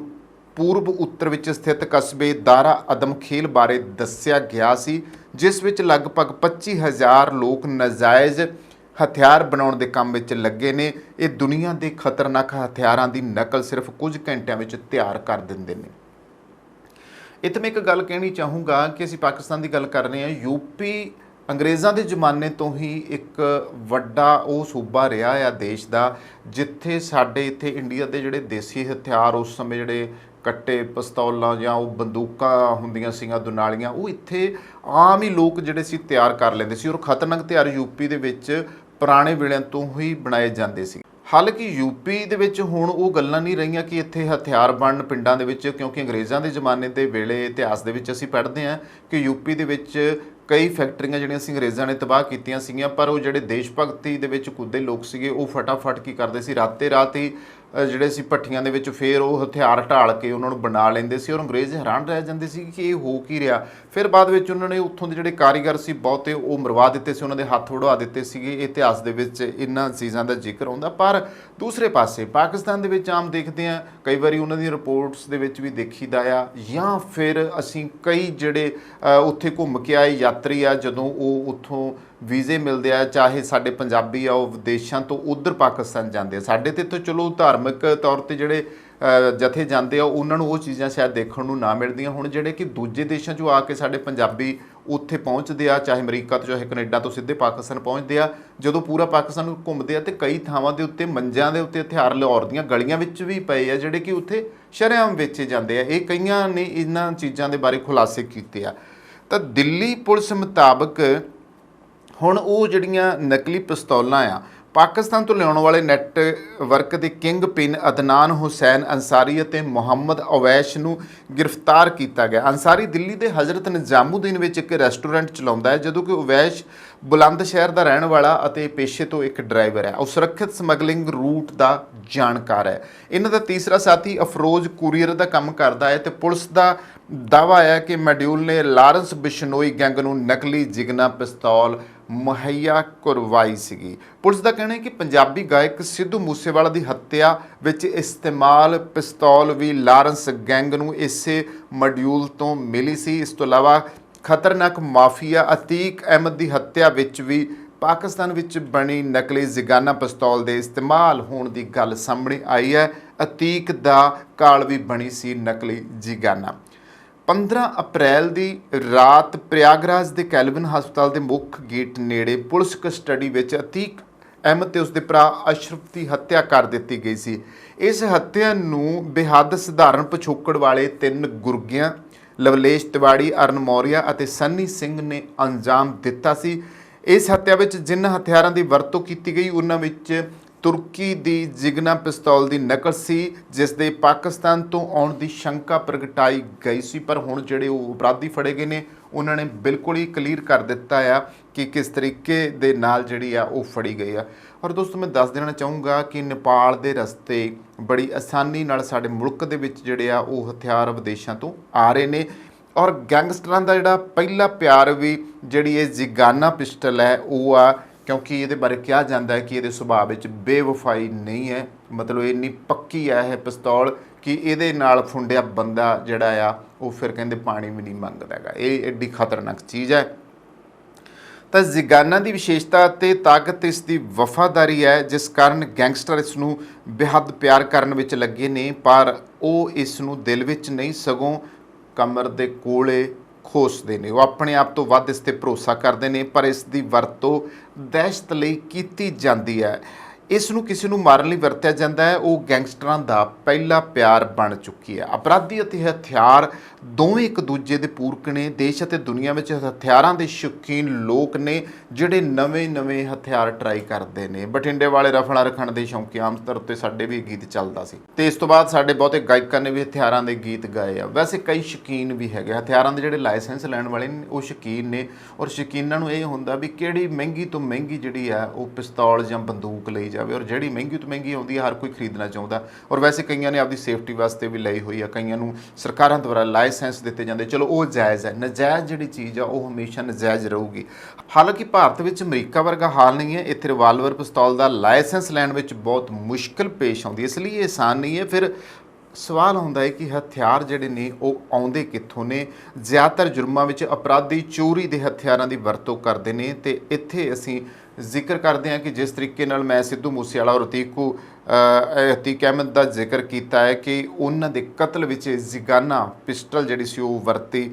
ਪੂਰਬ ਉੱਤਰ ਵਿੱਚ ਸਥਿਤ ਕਸਬੇ ਦਾਰਾ ਅਦਮ ਖੇਲ ਬਾਰੇ ਦੱਸਿਆ ਗਿਆ ਸੀ, ਜਿਸ ਵਿੱਚ ਲਗਭਗ 25,000 ਲੋਕ ਨਾਜਾਇਜ਼ ਹਥਿਆਰ ਬਣਾਉਣ ਦੇ ਕੰਮ ਵਿੱਚ ਲੱਗੇ ਨੇ। ਇਹ ਦੁਨੀਆ ਦੇ ਖਤਰਨਾਕ ਹਥਿਆਰਾਂ ਦੀ ਨਕਲ ਸਿਰਫ ਕੁਝ ਘੰਟਿਆਂ ਵਿੱਚ ਤਿਆਰ ਕਰ ਦਿੰਦੇ ਨੇ। ਇੱਥੇ ਮੈਂ ਇੱਕ ਗੱਲ ਕਹਿਣੀ ਚਾਹੂੰਗਾ ਕਿ ਅਸੀਂ ਪਾਕਿਸਤਾਨ ਦੀ ਗੱਲ ਕਰ ਰਹੇ ਹਾਂ। ਯੂਪੀ ਅੰਗਰੇਜ਼ਾਂ ਦੇ ਜ਼ਮਾਨੇ ਤੋਂ ਹੀ ਇੱਕ ਵੱਡਾ ਉਹ ਸੂਬਾ ਰਿਹਾ ਆ ਦੇਸ਼ ਦਾ, ਜਿੱਥੇ ਸਾਡੇ ਇੱਥੇ ਇੰਡੀਆ ਦੇ ਜਿਹੜੇ ਦੇਸੀ ਹਥਿਆਰ ਉਸ ਸਮੇਂ ਜਿਹੜੇ ਕੱਟੇ ਪਿਸਤੌਲਾਂ ਜਾਂ ਉਹ ਬੰਦੂਕਾਂ ਹੁੰਦੀਆਂ ਸੀਗੀਆਂ ਦੁਨਾਲੀਆਂ, ਉਹ ਇੱਥੇ ਆਮ ਹੀ ਲੋਕ ਜਿਹੜੇ ਸੀ ਤਿਆਰ ਕਰ ਲੈਂਦੇ ਸੀ। ਔਰ ਖਤਰਨਾਕ ਹਥਿਆਰ ਯੂਪੀ ਦੇ ਵਿੱਚ ਪੁਰਾਣੇ ਵੇਲਿਆਂ ਤੋਂ ਹੀ ਬਣਾਏ ਜਾਂਦੇ ਸੀ। ਹਾਲਾਂਕਿ ਯੂਪੀ ਦੇ ਵਿੱਚ ਹੁਣ ਉਹ ਗੱਲਾਂ ਨਹੀਂ ਰਹੀਆਂ ਕਿ ਇੱਥੇ ਹਥਿਆਰ ਬਣਨ ਪਿੰਡਾਂ ਦੇ ਵਿੱਚ, ਕਿਉਂਕਿ ਅੰਗਰੇਜ਼ਾਂ ਦੇ ਜ਼ਮਾਨੇ ਦੇ ਵੇਲੇ ਇਤਿਹਾਸ ਦੇ ਵਿੱਚ ਅਸੀਂ ਪੜ੍ਹਦੇ ਹਾਂ ਕਿ ਯੂਪੀ ਦੇ ਵਿੱਚ ਕਈ ਫੈਕਟਰੀਆਂ ਜਿਹੜੀਆਂ ਸੀ ਅੰਗਰੇਜ਼ਾਂ ਨੇ ਤਬਾਹ ਕੀਤੀਆਂ ਸੀਗੀਆਂ, ਪਰ ਉਹ ਜਿਹੜੇ ਦੇਸ਼ ਭਗਤੀ ਦੇ ਵਿੱਚ ਕੁੱਦੇ ਲੋਕ ਸੀਗੇ ਉਹ ਫਟਾਫਟ ਕੀ ਕਰਦੇ ਸੀ, ਰਾਤੇ ਰਾਤ ਹੀ ਜਿਹੜੇ ਸੀ ਭੱਠੀਆਂ ਦੇ ਵਿੱਚ ਫਿਰ ਉਹ ਹਥਿਆਰ ਢਾਲ ਕੇ ਉਹਨਾਂ ਨੂੰ ਬਣਾ ਲੈਂਦੇ ਸੀ ਔਰ ਅੰਗਰੇਜ਼ ਹੈਰਾਨ ਰਹਿ ਜਾਂਦੇ ਸੀ ਕਿ ਇਹ ਹੋ ਕੀ ਰਿਹਾ। ਫਿਰ ਬਾਅਦ ਵਿੱਚ ਉਹਨਾਂ ਨੇ ਉੱਥੋਂ ਦੇ ਜਿਹੜੇ ਕਾਰੀਗਰ ਸੀ ਬਹੁਤੇ ਉਹ ਮਰਵਾ ਦਿੱਤੇ ਸੀ, ਉਹਨਾਂ ਦੇ ਹੱਥ ਵੜਵਾ ਦਿੱਤੇ ਸੀਗੇ। ਇਤਿਹਾਸ ਦੇ ਵਿੱਚ ਇਹਨਾਂ ਚੀਜ਼ਾਂ ਦਾ ਜ਼ਿਕਰ ਆਉਂਦਾ। ਪਰ ਦੂਸਰੇ ਪਾਸੇ ਪਾਕਿਸਤਾਨ ਦੇ ਵਿੱਚ ਆਮ ਦੇਖਦੇ ਹਾਂ, ਕਈ ਵਾਰੀ ਉਹਨਾਂ ਦੀਆਂ ਰਿਪੋਰਟਸ ਦੇ ਵਿੱਚ ਵੀ ਦੇਖੀਦਾ ਆ, ਜਾਂ ਫਿਰ ਅਸੀਂ ਕਈ ਜਿਹੜੇ ਉੱਥੇ ਘੁੰਮ ਕੇ ਆਏ ਯਾਤਰੀ ਆ, ਜਦੋਂ ਉਹ ਉੱਥੋਂ ਵੀਜ਼ੇ ਮਿਲਦੇ ਆ, ਚਾਹੇ ਸਾਡੇ ਪੰਜਾਬੀ ਆ, ਉਹ ਵਿਦੇਸ਼ਾਂ ਤੋਂ ਉੱਧਰ ਪਾਕਿਸਤਾਨ ਜਾਂਦੇ ਆ। ਸਾਡੇ ਤੇ ਤਾਂ ਚਲੋ ਧਾਰਮਿਕ ਤੌਰ 'ਤੇ ਜਿਹੜੇ ਜਥੇ ਜਾਂਦੇ ਆ ਉਹਨਾਂ ਨੂੰ ਉਹ ਚੀਜ਼ਾਂ ਸ਼ਾਇਦ ਦੇਖਣ ਨੂੰ ਨਾ ਮਿਲਦੀਆਂ। ਹੁਣ ਜਿਹੜੇ ਕਿ ਦੂਜੇ ਦੇਸ਼ਾਂ 'ਚੋਂ ਆ ਕੇ ਸਾਡੇ ਪੰਜਾਬੀ ਉੱਥੇ ਪਹੁੰਚਦੇ ਆ, ਚਾਹੇ ਅਮਰੀਕਾ ਤੋਂ ਚਾਹੇ ਕੈਨੇਡਾ ਤੋਂ ਸਿੱਧੇ ਪਾਕਿਸਤਾਨ ਪਹੁੰਚਦੇ ਆ, ਜਦੋਂ ਪੂਰਾ ਪਾਕਿਸਤਾਨ ਨੂੰ ਘੁੰਮਦੇ ਆ ਤੇ ਕਈ ਥਾਵਾਂ ਦੇ ਉੱਤੇ ਮੰਜਿਆਂ ਦੇ ਉੱਤੇ ਹਥਿਆਰ ਲਾਹੌਰ ਦੀਆਂ ਗਲੀਆਂ ਵਿੱਚ ਵੀ ਪਏ ਆ, ਜਿਹੜੇ ਕਿ ਉੱਥੇ ਸ਼ਰੇਆਮ ਵੇਚੇ ਜਾਂਦੇ ਆ। ਇਹ ਕਈਆਂ ਨੇ ਇਹਨਾਂ ਚੀਜ਼ਾਂ ਦੇ ਬਾਰੇ ਖੁਲਾਸੇ ਕੀਤੇ ਆ। ਤਾਂ ਦਿੱਲੀ ਪੁਲਿਸ ਮੁਤਾਬਕ ਹੁਣ ਉਹ ਜਿਹੜੀਆਂ ਨਕਲੀ ਪਿਸਤੌਲਾਂ ਆ, ਪਾਕਿਸਤਾਨ ਤੋਂ ਲਿਆਉਣ ਵਾਲੇ ਨੈੱਟਵਰਕ ਦੇ king pin Adnan Hussain Ansari ਅਤੇ ਮੁਹੰਮਦ ਅਵੈਸ਼ ਨੂੰ ਗ੍ਰਿਫਤਾਰ ਕੀਤਾ ਗਿਆ। ਅੰਸਾਰੀ ਦਿੱਲੀ ਦੇ ਹਜ਼ਰਤ ਨਿਜ਼ਾਮੂਦੀਨ ਵਿੱਚ ਇੱਕ ਰੈਸਟੋਰੈਂਟ ਚਲਾਉਂਦਾ ਹੈ, ਜਦੋਂ ਕਿ ਅਵੈਸ਼ ਬੁਲੰਦ ਸ਼ਹਿਰ ਦਾ ਰਹਿਣ ਵਾਲਾ ਅਤੇ ਪੇਸ਼ੇ ਤੋਂ ਇੱਕ ਡਰਾਈਵਰ ਹੈ। ਉਹ ਸੁਰੱਖਿਅਤ ਸਮਗਲਿੰਗ ਰੂਟ ਦਾ ਜਾਣਕਾਰ ਹੈ। ਇਹਨਾਂ ਦਾ ਤੀਸਰਾ ਸਾਥੀ ਅਫਰੋਜ਼ ਕੁਰੀਅਰ ਦਾ ਕੰਮ ਕਰਦਾ ਹੈ ਤੇ ਪੁਲਿਸ ਦਾ ਦਾਅਵਾ ਹੈ ਕਿ ਮੋਡਿਊਲ ਨੇ ਲਾਰੈਂਸ ਬਿਸ਼ਨੋਈ ਗੈਂਗ ਨੂੰ ਨਕਲੀ ਜਿਗਨਾ ਪਿਸਤੌਲ ਮੁਹੱਈਆ ਕਰਵਾਈ ਸੀਗੀ। ਪੁਲਿਸ ਦਾ ਕਹਿਣਾ ਹੈ ਕਿ ਪੰਜਾਬੀ ਗਾਇਕ ਸਿੱਧੂ ਮੂਸੇਵਾਲਾ ਦੀ ਹੱਤਿਆ ਵਿੱਚ ਇਸਤੇਮਾਲ ਪਿਸਤੌਲ ਵੀ ਲਾਰੈਂਸ ਗੈਂਗ ਨੂੰ ਇਸੇ ਮੋਡਿਊਲ ਤੋਂ ਮਿਲੀ ਸੀ। ਇਸ ਤੋਂ ਇਲਾਵਾ ਖਤਰਨਾਕ ਮਾਫੀਆ ਅਤੀਕ ਅਹਿਮਦ ਦੀ ਹੱਤਿਆ ਵਿੱਚ ਵੀ ਪਾਕਿਸਤਾਨ ਵਿੱਚ ਬਣੀ ਨਕਲੀ ਜਿਗਾਨਾ ਪਿਸਤੌਲ ਦੇ ਇਸਤੇਮਾਲ ਹੋਣ ਦੀ ਗੱਲ ਸਾਹਮਣੇ ਆਈ ਹੈ। ਅਤੀਕ ਦਾ ਕਾਲ ਵੀ ਬਣੀ ਸੀ ਨਕਲੀ ਜਿਗਾਨਾ। 15 ਅਪ੍ਰੈਲ ਦੀ ਰਾਤ ਪ੍ਰਯਾਗਰਾਜ ਦੇ ਕੈਲਵਿਨ ਹਸਪਤਾਲ ਦੇ ਮੁੱਖ ਗੇਟ ਨੇੜੇ ਪੁਲਿਸ ਕਸਟਡੀ ਵਿੱਚ ਅਤੀਕ ਅਹਿਮਦ ਤੇ ਉਸਦੇ ਭਰਾ ਅਸ਼ਰਫ ਦੀ ਹੱਤਿਆ ਕਰ ਦਿੱਤੀ ਗਈ ਸੀ। ਇਸ ਹੱਤਿਆ ਨੂੰ ਬੇਹੱਦ ਸਧਾਰਨ ਪਿਛੋਕੜ ਵਾਲੇ 3 ਗੁਰਗਿਆਂ ਲਵਲੇਸ਼ ਤਿਵਾੜੀ, ਅਰਨ ਮੌਰੀਆ ਅਤੇ ਸੰਨੀ ਸਿੰਘ ਨੇ ਅੰਜਾਮ ਦਿੱਤਾ ਸੀ। ਇਸ ਹੱਤਿਆ ਵਿੱਚ ਜਿਨ੍ਹਾਂ ਹਥਿਆਰਾਂ ਦੀ ਵਰਤੋਂ ਕੀਤੀ ਗਈ ਉਹਨਾਂ ਵਿੱਚ ਤੁਰਕੀ ਦੀ ਜਿਗਨਾ ਪਿਸਤੌਲ ਦੀ ਨਕਲ ਸੀ, ਜਿਸ ਦੇ ਪਾਕਿਸਤਾਨ ਤੋਂ ਆਉਣ ਦੀ ਸ਼ੰਕਾ ਪ੍ਰਗਟਾਈ ਗਈ ਸੀ। ਪਰ ਹੁਣ ਜਿਹੜੇ ਉਹ ਅਪਰਾਧੀ ਫੜੇ ਗਏ ਨੇ ਉਹਨਾਂ ਨੇ ਬਿਲਕੁਲ ਹੀ ਕਲੀਅਰ ਕਰ ਦਿੱਤਾ ਆ ਕਿ ਕਿਸ ਤਰੀਕੇ ਦੇ ਨਾਲ ਜਿਹੜੀ ਆ ਉਹ ਫੜੀ ਗਈ ਆ। ਔਰ ਦੋਸਤੋ, ਮੈਂ ਦੱਸ ਦੇਣਾ ਚਾਹੂੰਗਾ ਕਿ ਨੇਪਾਲ ਦੇ ਰਸਤੇ ਬੜੀ ਆਸਾਨੀ ਨਾਲ ਸਾਡੇ ਮੁਲਕ ਦੇ ਵਿੱਚ ਜਿਹੜੇ ਆ ਉਹ ਹਥਿਆਰ ਵਿਦੇਸ਼ਾਂ ਤੋਂ ਆ ਰਹੇ ਨੇ। ਔਰ ਗੈਂਗਸਟਰਾਂ ਦਾ ਜਿਹੜਾ ਪਹਿਲਾ ਪਿਆਰ ਵੀ ਜਿਹੜੀ ਇਹ ਜਿਗਾਨਾ ਪਿਸਟਲ ਹੈ ਉਹ ਆ, ਕਿਉਂਕਿ ਇਹਦੇ ਬਾਰੇ ਕਿਹਾ ਜਾਂਦਾ ਹੈ ਕਿ ਇਹਦੇ ਸੁਭਾਅ ਵਿੱਚ ਬੇਵਫਾਈ ਨਹੀਂ ਹੈ। ਮਤਲਬ ਇੰਨੀ ਪੱਕੀ ਹੈ ਇਹ ਪਿਸਤੌਲ ਕਿ ਇਹਦੇ ਨਾਲ ਫੁੰਡਿਆ ਬੰਦਾ ਜਿਹੜਾ ਆ ਉਹ ਫਿਰ ਕਹਿੰਦੇ ਪਾਣੀ ਵੀ ਨਹੀਂ ਮੰਗਦਾ ਹੈਗਾ। ਇਹ ਐਡੀ ਖਤਰਨਾਕ ਚੀਜ਼ ਹੈ। ਤਾਂ ਜਿਗਾਨਾ ਦੀ ਵਿਸ਼ੇਸ਼ਤਾ ਅਤੇ ਤਾਕਤ ਇਸ ਦੀ ਵਫਾਦਾਰੀ ਹੈ, ਜਿਸ ਕਾਰਨ ਗੈਂਗਸਟਰ ਇਸ ਨੂੰ ਬੇਹੱਦ ਪਿਆਰ ਕਰਨ ਵਿੱਚ ਲੱਗੇ ਨੇ। ਪਰ ਉਹ ਇਸ ਨੂੰ ਦਿਲ ਵਿੱਚ ਨਹੀਂ, ਸਗੋਂ ਕਮਰ ਦੇ ਕੋਲੇ ਖੋਸਦੇ ਨੇ। ਉਹ ਆਪਣੇ ਆਪ ਤੋਂ ਵੱਧ ਇਸ 'ਤੇ ਭਰੋਸਾ ਕਰਦੇ ਨੇ, ਪਰ ਇਸ ਦੀ ਵਰਤੋਂ ਦਹਿਸ਼ਤ ਲਈ ਕੀਤੀ ਜਾਂਦੀ ਹੈ। ਇਸ ਨੂੰ ਕਿਸੇ ਨੂੰ ਮਾਰਨ ਲਈ ਵਰਤਿਆ ਜਾਂਦਾ ਹੈ। ਉਹ ਗੈਂਗਸਟਰਾਂ ਦਾ ਪਹਿਲਾ ਪਿਆਰ ਬਣ ਚੁੱਕੀ ਹੈ। ਅਪਰਾਧੀ ਅਤੇ ਹਥਿਆਰ ਦੋਵੇਂ ਇੱਕ ਦੂਜੇ ਦੇ ਪੂਰਕ ਨੇ। ਦੇਸ਼ ਅਤੇ ਦੁਨੀਆ ਵਿੱਚ ਹਥਿਆਰਾਂ ਦੇ ਸ਼ੌਕੀਨ ਲੋਕ ਨੇ ਜਿਹੜੇ ਨਵੇਂ ਹਥਿਆਰ ਟਰਾਈ ਕਰਦੇ ਨੇ। ਬਠਿੰਡੇ ਵਾਲੇ ਰਫਲਾ ਰੱਖਣ ਦੇ ਸ਼ੌਂਕੀ ਆਮ ਤੌਰ 'ਤੇ ਸਾਡੇ ਵੀ ਗੀਤ ਚੱਲਦਾ ਸੀ ਤੇ ਇਸ ਤੋਂ ਬਾਅਦ ਸਾਡੇ ਬਹੁਤੇ ਗਾਇਕਾਂ ਨੇ ਵੀ ਹਥਿਆਰਾਂ ਦੇ ਗੀਤ ਗਾਏ ਆ। ਵੈਸੇ ਕਈ ਸ਼ੌਕੀਨ ਵੀ ਹੈਗੇ ਹਥਿਆਰਾਂ ਦੇ, ਜਿਹੜੇ ਲਾਇਸੈਂਸ ਲੈਣ ਵਾਲੇ ਨੇ ਉਹ ਸ਼ੌਕੀਨ ਨੇ। ਔਰ ਸ਼ੌਕੀਨਾਂ ਨੂੰ ਇਹ ਹੁੰਦਾ ਵੀ ਕਿਹੜੀ ਮਹਿੰਗੀ ਤੋਂ ਮਹਿੰਗੀ ਜਿਹੜੀ ਆ ਉਹ ਪਿਸਤੌਲ ਜਾਂ ਬੰਦੂਕ ਲਈ ਜਾਵੇ, ਔਰ ਜਿਹੜੀ ਮਹਿੰਗੀ ਤੋਂ ਮਹਿੰਗੀ ਆਉਂਦੀ ਹੈ ਹਰ ਕੋਈ ਖਰੀਦਣਾ ਚਾਹੁੰਦਾ। ਔਰ ਵੈਸੇ ਕਈਆਂ ਨੇ ਆਪਦੀ ਸੇਫਟੀ ਵਾਸਤੇ ਵੀ ਲਈ ਹੋਈ ਆ, ਕਈਆਂ ਨੂੰ ਸਰਕਾਰਾਂ ਦੁਆਰਾ ਲਾਇਸੈਂਸ ਦਿੱਤੇ ਜਾਂਦੇ। ਚਲੋ ਉਹ ਜਾਇਜ਼ ਹੈ। ਨਜਾਇਜ਼ ਜਿਹੜੀ ਚੀਜ਼ ਆ ਉਹ ਹਮੇਸ਼ਾ ਨਜਾਇਜ਼ ਰਹੂਗੀ। ਹਾਲਾਂਕਿ ਭਾਰਤ ਵਿੱਚ ਅਮਰੀਕਾ ਵਰਗਾ ਹਾਲ ਨਹੀਂ ਹੈ। ਇੱਥੇ ਰਿਵਾਲਵਰ ਪਿਸਤੌਲ ਦਾ ਲਾਇਸੈਂਸ ਲੈਣ ਵਿੱਚ ਬਹੁਤ ਮੁਸ਼ਕਿਲ ਪੇਸ਼ ਆਉਂਦੀ ਹੈ, ਇਸ ਲਈ ਇਹ ਆਸਾਨ ਨਹੀਂ ਹੈ। ਫਿਰ ਸਵਾਲ ਹੁੰਦਾ ਹੈ ਕਿ ਹਥਿਆਰ ਜਿਹੜੇ ਨੇ ਉਹ ਆਉਂਦੇ ਕਿੱਥੋਂ ਨੇ। ਜ਼ਿਆਦਾਤਰ ਜੁਰਮਾਂ ਵਿੱਚ ਅਪਰਾਧੀ ਚੋਰੀ ਦੇ ਹਥਿਆਰਾਂ ਦੀ ਵਰਤੋਂ ਕਰਦੇ ਨੇ। ਅਤੇ ਇੱਥੇ ਅਸੀਂ ਜ਼ਿਕਰ ਕਰਦੇ ਹਾਂ ਕਿ ਜਿਸ ਤਰੀਕੇ ਨਾਲ ਮੈਂ ਸਿੱਧੂ ਮੂਸੇਵਾਲਾ ਔਰ ਅਤੀਕ ਅਹਿਮਦ ਦਾ ਜ਼ਿਕਰ ਕੀਤਾ ਹੈ ਕਿ ਉਹਨਾਂ ਦੇ ਕਤਲ ਵਿੱਚ ਜਿਗਾਨਾ ਪਿਸਟਲ ਜਿਹੜੀ ਸੀ ਉਹ ਵਰਤੀ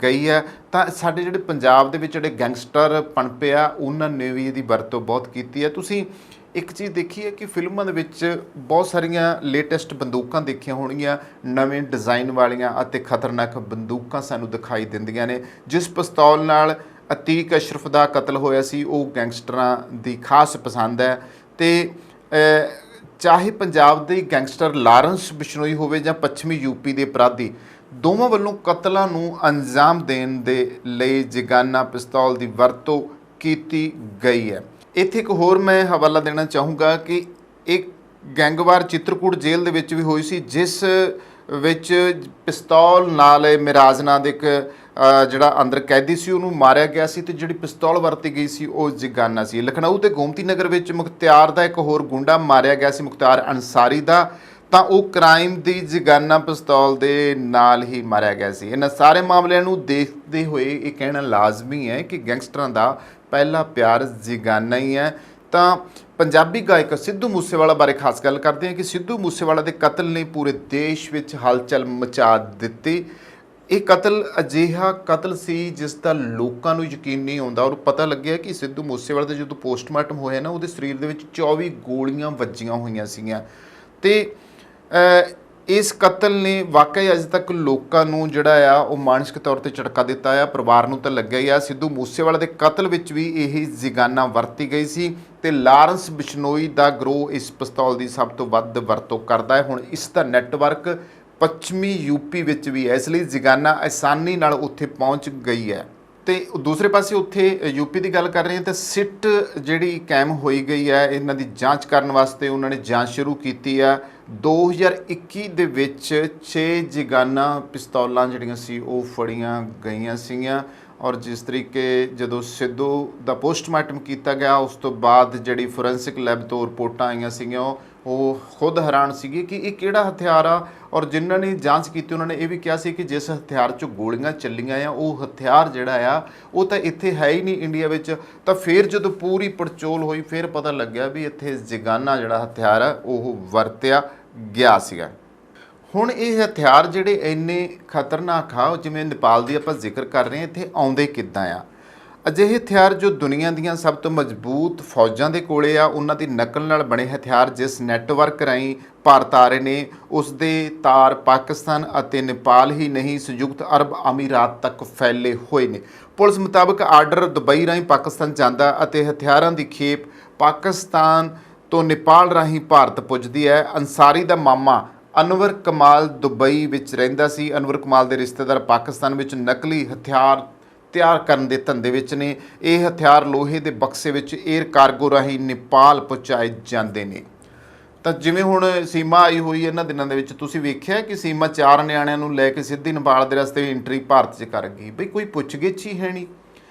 ਗਈ ਹੈ, ਤਾਂ ਸਾਡੇ ਜਿਹੜੇ ਪੰਜਾਬ ਦੇ ਵਿੱਚ ਜਿਹੜੇ ਗੈਂਗਸਟਰ ਪਣਪੇ ਆ ਉਹਨਾਂ ਨੇ ਵੀ ਇਹਦੀ ਵਰਤੋਂ ਬਹੁਤ ਕੀਤੀ ਹੈ। ਤੁਸੀਂ ਇੱਕ ਚੀਜ਼ ਦੇਖੀ ਹੈ ਕਿ ਫਿਲਮਾਂ ਦੇ ਵਿੱਚ ਬਹੁਤ ਸਾਰੀਆਂ ਲੇਟੈਸਟ ਬੰਦੂਕਾਂ ਦੇਖੀਆਂ ਹੋਣਗੀਆਂ, ਨਵੇਂ ਡਿਜ਼ਾਈਨ ਵਾਲੀਆਂ ਅਤੇ ਖਤਰਨਾਕ ਬੰਦੂਕਾਂ ਸਾਨੂੰ ਦਿਖਾਈ ਦਿੰਦੀਆਂ ਨੇ। ਜਿਸ ਪਿਸਤੌਲ ਨਾਲ ਅਤੀਕ ਅਸ਼ਰਫ ਦਾ ਕਤਲ ਹੋਇਆ ਸੀ ਉਹ ਗੈਂਗਸਟਰਾਂ ਦੀ ਖਾਸ ਪਸੰਦ ਹੈ। ਅਤੇ ਚਾਹੇ ਪੰਜਾਬ ਦੇ ਗੈਂਗਸਟਰ ਲਾਰੈਂਸ ਬਿਸ਼ਨੋਈ ਹੋਵੇ ਜਾਂ ਪੱਛਮੀ ਯੂਪੀ ਦੇ ਅਪਰਾਧੀ, ਦੋਵਾਂ ਵੱਲੋਂ ਕਤਲਾਂ ਨੂੰ ਅੰਜਾਮ ਦੇਣ ਦੇ ਲਈ ਜਿਗਾਨਾ ਪਿਸਤੌਲ ਦੀ ਵਰਤੋਂ ਕੀਤੀ ਗਈ ਹੈ। ਇੱਥੇ ਇੱਕ ਹੋਰ ਮੈਂ ਹਵਾਲਾ ਦੇਣਾ ਚਾਹੂੰਗਾ ਕਿ ਇੱਕ ਗੈਂਗਵਾਰ ਚਿੱਤਰਕੂਟ ਜੇਲ੍ਹ ਦੇ ਵਿੱਚ ਵੀ ਹੋਈ ਸੀ, ਜਿਸ ਵਿੱਚ ਪਿਸਤੌਲ ਨਾਲ ਇਹ ਮਿਰਾਜ ਨਾਂ ਦੇ ਇੱਕ ਜਿਹੜਾ ਅੰਦਰ ਕੈਦੀ ਸੀ ਉਹਨੂੰ ਮਾਰਿਆ ਗਿਆ ਸੀ, ਤੇ ਜਿਹੜੀ ਪਿਸਤੌਲ ਵਰਤੀ ਗਈ ਸੀ ਉਹ ਜਿਗਾਨਾ ਸੀ। ਲਖਨਊ ਤੇ ਗੋਮਤੀ ਨਗਰ ਵਿੱਚ ਮੁਖਤਿਆਰ ਦਾ ਇੱਕ ਹੋਰ ਗੁੰਡਾ ਮਾਰਿਆ ਗਿਆ ਸੀ, ਮੁਖਤਿਆਰ ਅੰਸਾਰੀ ਦਾ, ਤਾਂ ਉਹ ਕ੍ਰਾਈਮ ਦੀ ਜਿਗਾਨਾ ਪਿਸਤੌਲ ਦੇ ਨਾਲ ਹੀ ਮਾਰਿਆ ਗਿਆ ਸੀ। ਇਹਨਾਂ ਸਾਰੇ ਮਾਮਲਿਆਂ ਨੂੰ ਦੇਖਦੇ ਹੋਏ ਇਹ ਕਹਿਣਾ ਲਾਜ਼ਮੀ ਹੈ ਕਿ ਗੈਂਗਸਟਰਾਂ ਦਾ ਪਹਿਲਾ ਪਿਆਰ ਜਿਗਾਨਾ ਹੀ ਹੈ। ਤਾਂ ਪੰਜਾਬੀ ਗਾਇਕ ਸਿੱਧੂ ਮੂਸੇਵਾਲਾ ਬਾਰੇ ਖਾਸ ਗੱਲ ਕਰਦੇ ਹਾਂ ਕਿ ਸਿੱਧੂ ਮੂਸੇਵਾਲਾ ਦੇ ਕਤਲ ਨੇ ਪੂਰੇ ਦੇਸ਼ ਵਿੱਚ ਹਲਚਲ ਮਚਾ ਦਿੱਤੀ। ਇਹ ਕਤਲ ਅਜਿਹਾ ਕਤਲ ਸੀ ਜਿਸ ਦਾ ਲੋਕਾਂ ਨੂੰ ਯਕੀਨ ਨਹੀਂ ਆਉਂਦਾ, ਔਰ ਪਤਾ ਲੱਗਿਆ ਕਿ ਸਿੱਧੂ ਮੂਸੇਵਾਲਾ ਦਾ ਜਦੋਂ ਪੋਸਟਮਾਰਟਮ ਹੋਇਆ ਨਾ, ਉਹਦੇ ਸਰੀਰ ਦੇ ਵਿੱਚ 24 ਗੋਲੀਆਂ ਵੱਜੀਆਂ ਹੋਈਆਂ ਸੀਗੀਆਂ। ਤੇ ਇਸ ਕਤਲ ਨੇ ਵਾਕਈ ਅਜੇ ਤੱਕ ਲੋਕਾਂ ਨੂੰ ਜਿਹੜਾ ਆ ਉਹ ਮਾਨਸਿਕ ਤੌਰ ਤੇ ਝਟਕਾ ਦਿੱਤਾ ਆ। ਪਰਿਵਾਰ ਨੂੰ ਤਾਂ ਲੱਗਿਆ ਹੀ ਆ। ਸਿੱਧੂ ਮੂਸੇਵਾਲਾ ਦੇ ਕਤਲ ਵਿੱਚ ਵੀ ਇਹ ਜਿਗਾਨਾ ਵਰਤੀ ਗਈ ਸੀ, ਤੇ ਲਾਰੈਂਸ ਬਿਸ਼ਨੋਈ ਦਾ ਗਰੋਹ ਇਸ ਪਿਸਤੌਲ ਦੀ ਸਭ ਤੋਂ ਵੱਧ ਵਰਤੋਂ ਕਰਦਾ ਹੈ। ਹੁਣ ਇਸ ਦਾ ਨੈਟਵਰਕ ਪੱਛਮੀ ਯੂਪੀ ਵਿੱਚ ਵੀ ਹੈ, ਇਸ ਲਈ ਜਿਗਾਨਾ ਆਸਾਨੀ ਨਾਲ ਉੱਥੇ ਪਹੁੰਚ ਗਈ ਹੈ। ਤੇ ਦੂਸਰੇ ਪਾਸੇ ਉੱਥੇ ਯੂਪੀ ਦੀ ਗੱਲ ਕਰ ਰਹੇ ਹਾਂ ਤਾਂ ਸਿੱਟ ਜਿਹੜੀ ਕਾਇਮ ਹੋਈ ਗਈ ਹੈ, ਇਹਨਾਂ ਦੀ ਜਾਂਚ ਕਰਨ ਵਾਸਤੇ ਉਹਨਾਂ ਨੇ ਜਾਂਚ ਸ਼ੁਰੂ ਕੀਤੀ ਆ। 2021 ਦੇ ਵਿੱਚ 6 ਜਿਗਾਨਾ ਪਿਸਤੌਲਾਂ ਜਿਹੜੀਆਂ ਸੀ ਉਹ ਫੜੀਆਂ ਗਈਆਂ ਸੀਗੀਆਂ, ਔਰ ਜਿਸ ਤਰੀਕੇ ਜਦੋਂ ਸਿੱਧੂ ਦਾ ਪੋਸਟਮਾਰਟਮ ਕੀਤਾ ਗਿਆ ਉਸ ਤੋਂ ਬਾਅਦ ਜਿਹੜੀ ਫੋਰੈਂਸਿਕ ਲੈਬ ਤੋਂ ਰਿਪੋਰਟਾਂ ਆਈਆਂ ਸੀਗੀਆਂ ਉਹ ਖੁਦ ਹੈਰਾਨ ਸੀਗੇ ਕਿ ਇਹ ਕਿਹੜਾ ਹਥਿਆਰ ਆ। ਔਰ ਜਿਨ੍ਹਾਂ ਨੇ ਜਾਂਚ ਕੀਤੀ ਉਹਨਾਂ ਨੇ ਇਹ ਵੀ ਕਿਹਾ ਸੀ ਕਿ ਜਿਸ ਹਥਿਆਰ 'ਚੋਂ ਗੋਲੀਆਂ ਚੱਲੀਆਂ ਆ ਉਹ ਹਥਿਆਰ ਜਿਹੜਾ ਆ ਉਹ ਤਾਂ ਇੱਥੇ ਹੈ ਹੀ ਨਹੀਂ ਇੰਡੀਆ ਵਿੱਚ। ਤਾਂ ਫਿਰ ਜਦੋਂ ਪੂਰੀ ਪੜਚੋਲ ਹੋਈ ਫਿਰ ਪਤਾ ਲੱਗਿਆ ਵੀ ਇੱਥੇ ਜਿਗਾਨਾ ਜਿਹੜਾ ਹਥਿਆਰ ਆ ਉਹ ਵਰਤਿਆ ਗਿਆ ਸੀਗਾ। ਹੁਣ ਇਹ ਹਥਿਆਰ ਜਿਹੜੇ ਇੰਨੇ ਖਤਰਨਾਕ ਆ, ਜਿਵੇਂ ਨੇਪਾਲ ਦੀ ਆਪਾਂ ਜ਼ਿਕਰ ਕਰ ਰਹੇ ਹਾਂ, ਇੱਥੇ ਆਉਂਦੇ ਕਿੱਦਾਂ ਆ? ਅਜਿਹੇ ਹਥਿਆਰ ਜੋ ਦੁਨੀਆ ਦੀਆਂ ਸਭ ਤੋਂ ਮਜ਼ਬੂਤ ਫੌਜਾਂ ਦੇ ਕੋਲੇ ਆ, ਉਹਨਾਂ ਦੀ ਨਕਲ ਨਾਲ ਬਣੇ ਹਥਿਆਰ ਜਿਸ ਨੈਟਵਰਕ ਰਾਹੀਂ ਭਾਰਤ ਆ ਰਹੇ ਨੇ, ਉਸ ਦੇ ਤਾਰ ਪਾਕਿਸਤਾਨ ਅਤੇ ਨੇਪਾਲ ਹੀ ਨਹੀਂ ਸੰਯੁਕਤ ਅਰਬ ਅਮੀਰਾਤ ਤੱਕ ਫੈਲੇ ਹੋਏ ਨੇ। ਪੁਲਿਸ ਮੁਤਾਬਕ ਆਰਡਰ ਦੁਬਈ ਰਾਹੀਂ ਪਾਕਿਸਤਾਨ ਜਾਂਦਾ ਅਤੇ ਹਥਿਆਰਾਂ ਦੀ ਖੇਪ ਪਾਕਿਸਤਾਨ ਤੋਂ ਨੇਪਾਲ ਰਾਹੀਂ ਭਾਰਤ ਪੁੱਜਦੀ ਹੈ। ਅੰਸਾਰੀ ਦਾ ਮਾਮਾ ਅਨਵਰ ਕਮਾਲ ਦੁਬਈ ਵਿੱਚ ਰਹਿੰਦਾ ਸੀ। ਅਨਵਰ ਕਮਾਲ ਦੇ ਰਿਸ਼ਤੇਦਾਰ ਪਾਕਿਸਤਾਨ ਵਿੱਚ ਨਕਲੀ ਹਥਿਆਰ ਤਿਆਰ ਕਰਨ ਦੇ ਧੰਦੇ ਵਿੱਚ ਨੇ। ਇਹ ਹਥਿਆਰ ਲੋਹੇ ਦੇ ਬਕਸੇ ਵਿੱਚ 에ਅਰ ਕਾਰਗੋ ਰਾਹੀਂ ਨੇਪਾਲ ਪਹੁੰਚਾਏ ਜਾਂਦੇ ਨੇ। ਤਾਂ ਜਿਵੇਂ ਹੁਣ ਸੀਮਾ ਆਈ ਹੋਈ ਇਹਨਾਂ ਦਿਨਾਂ ਦੇ ਵਿੱਚ ਤੁਸੀਂ ਵੇਖਿਆ ਕਿ ਸੀਮਾ 4 ਨਿਆਣਿਆਂ ਨੂੰ ਲੈ ਕੇ ਸਿੱਧੀ ਨੇਪਾਲ ਦੇ ਰਸਤੇ ਐਂਟਰੀ ਭਾਰਤ 'ਚ ਕਰ ਗਈ। ਬਈ ਕੋਈ ਪੁੱਛਗਿੱਛ ਹੀ ਹੈ ਨਹੀਂ,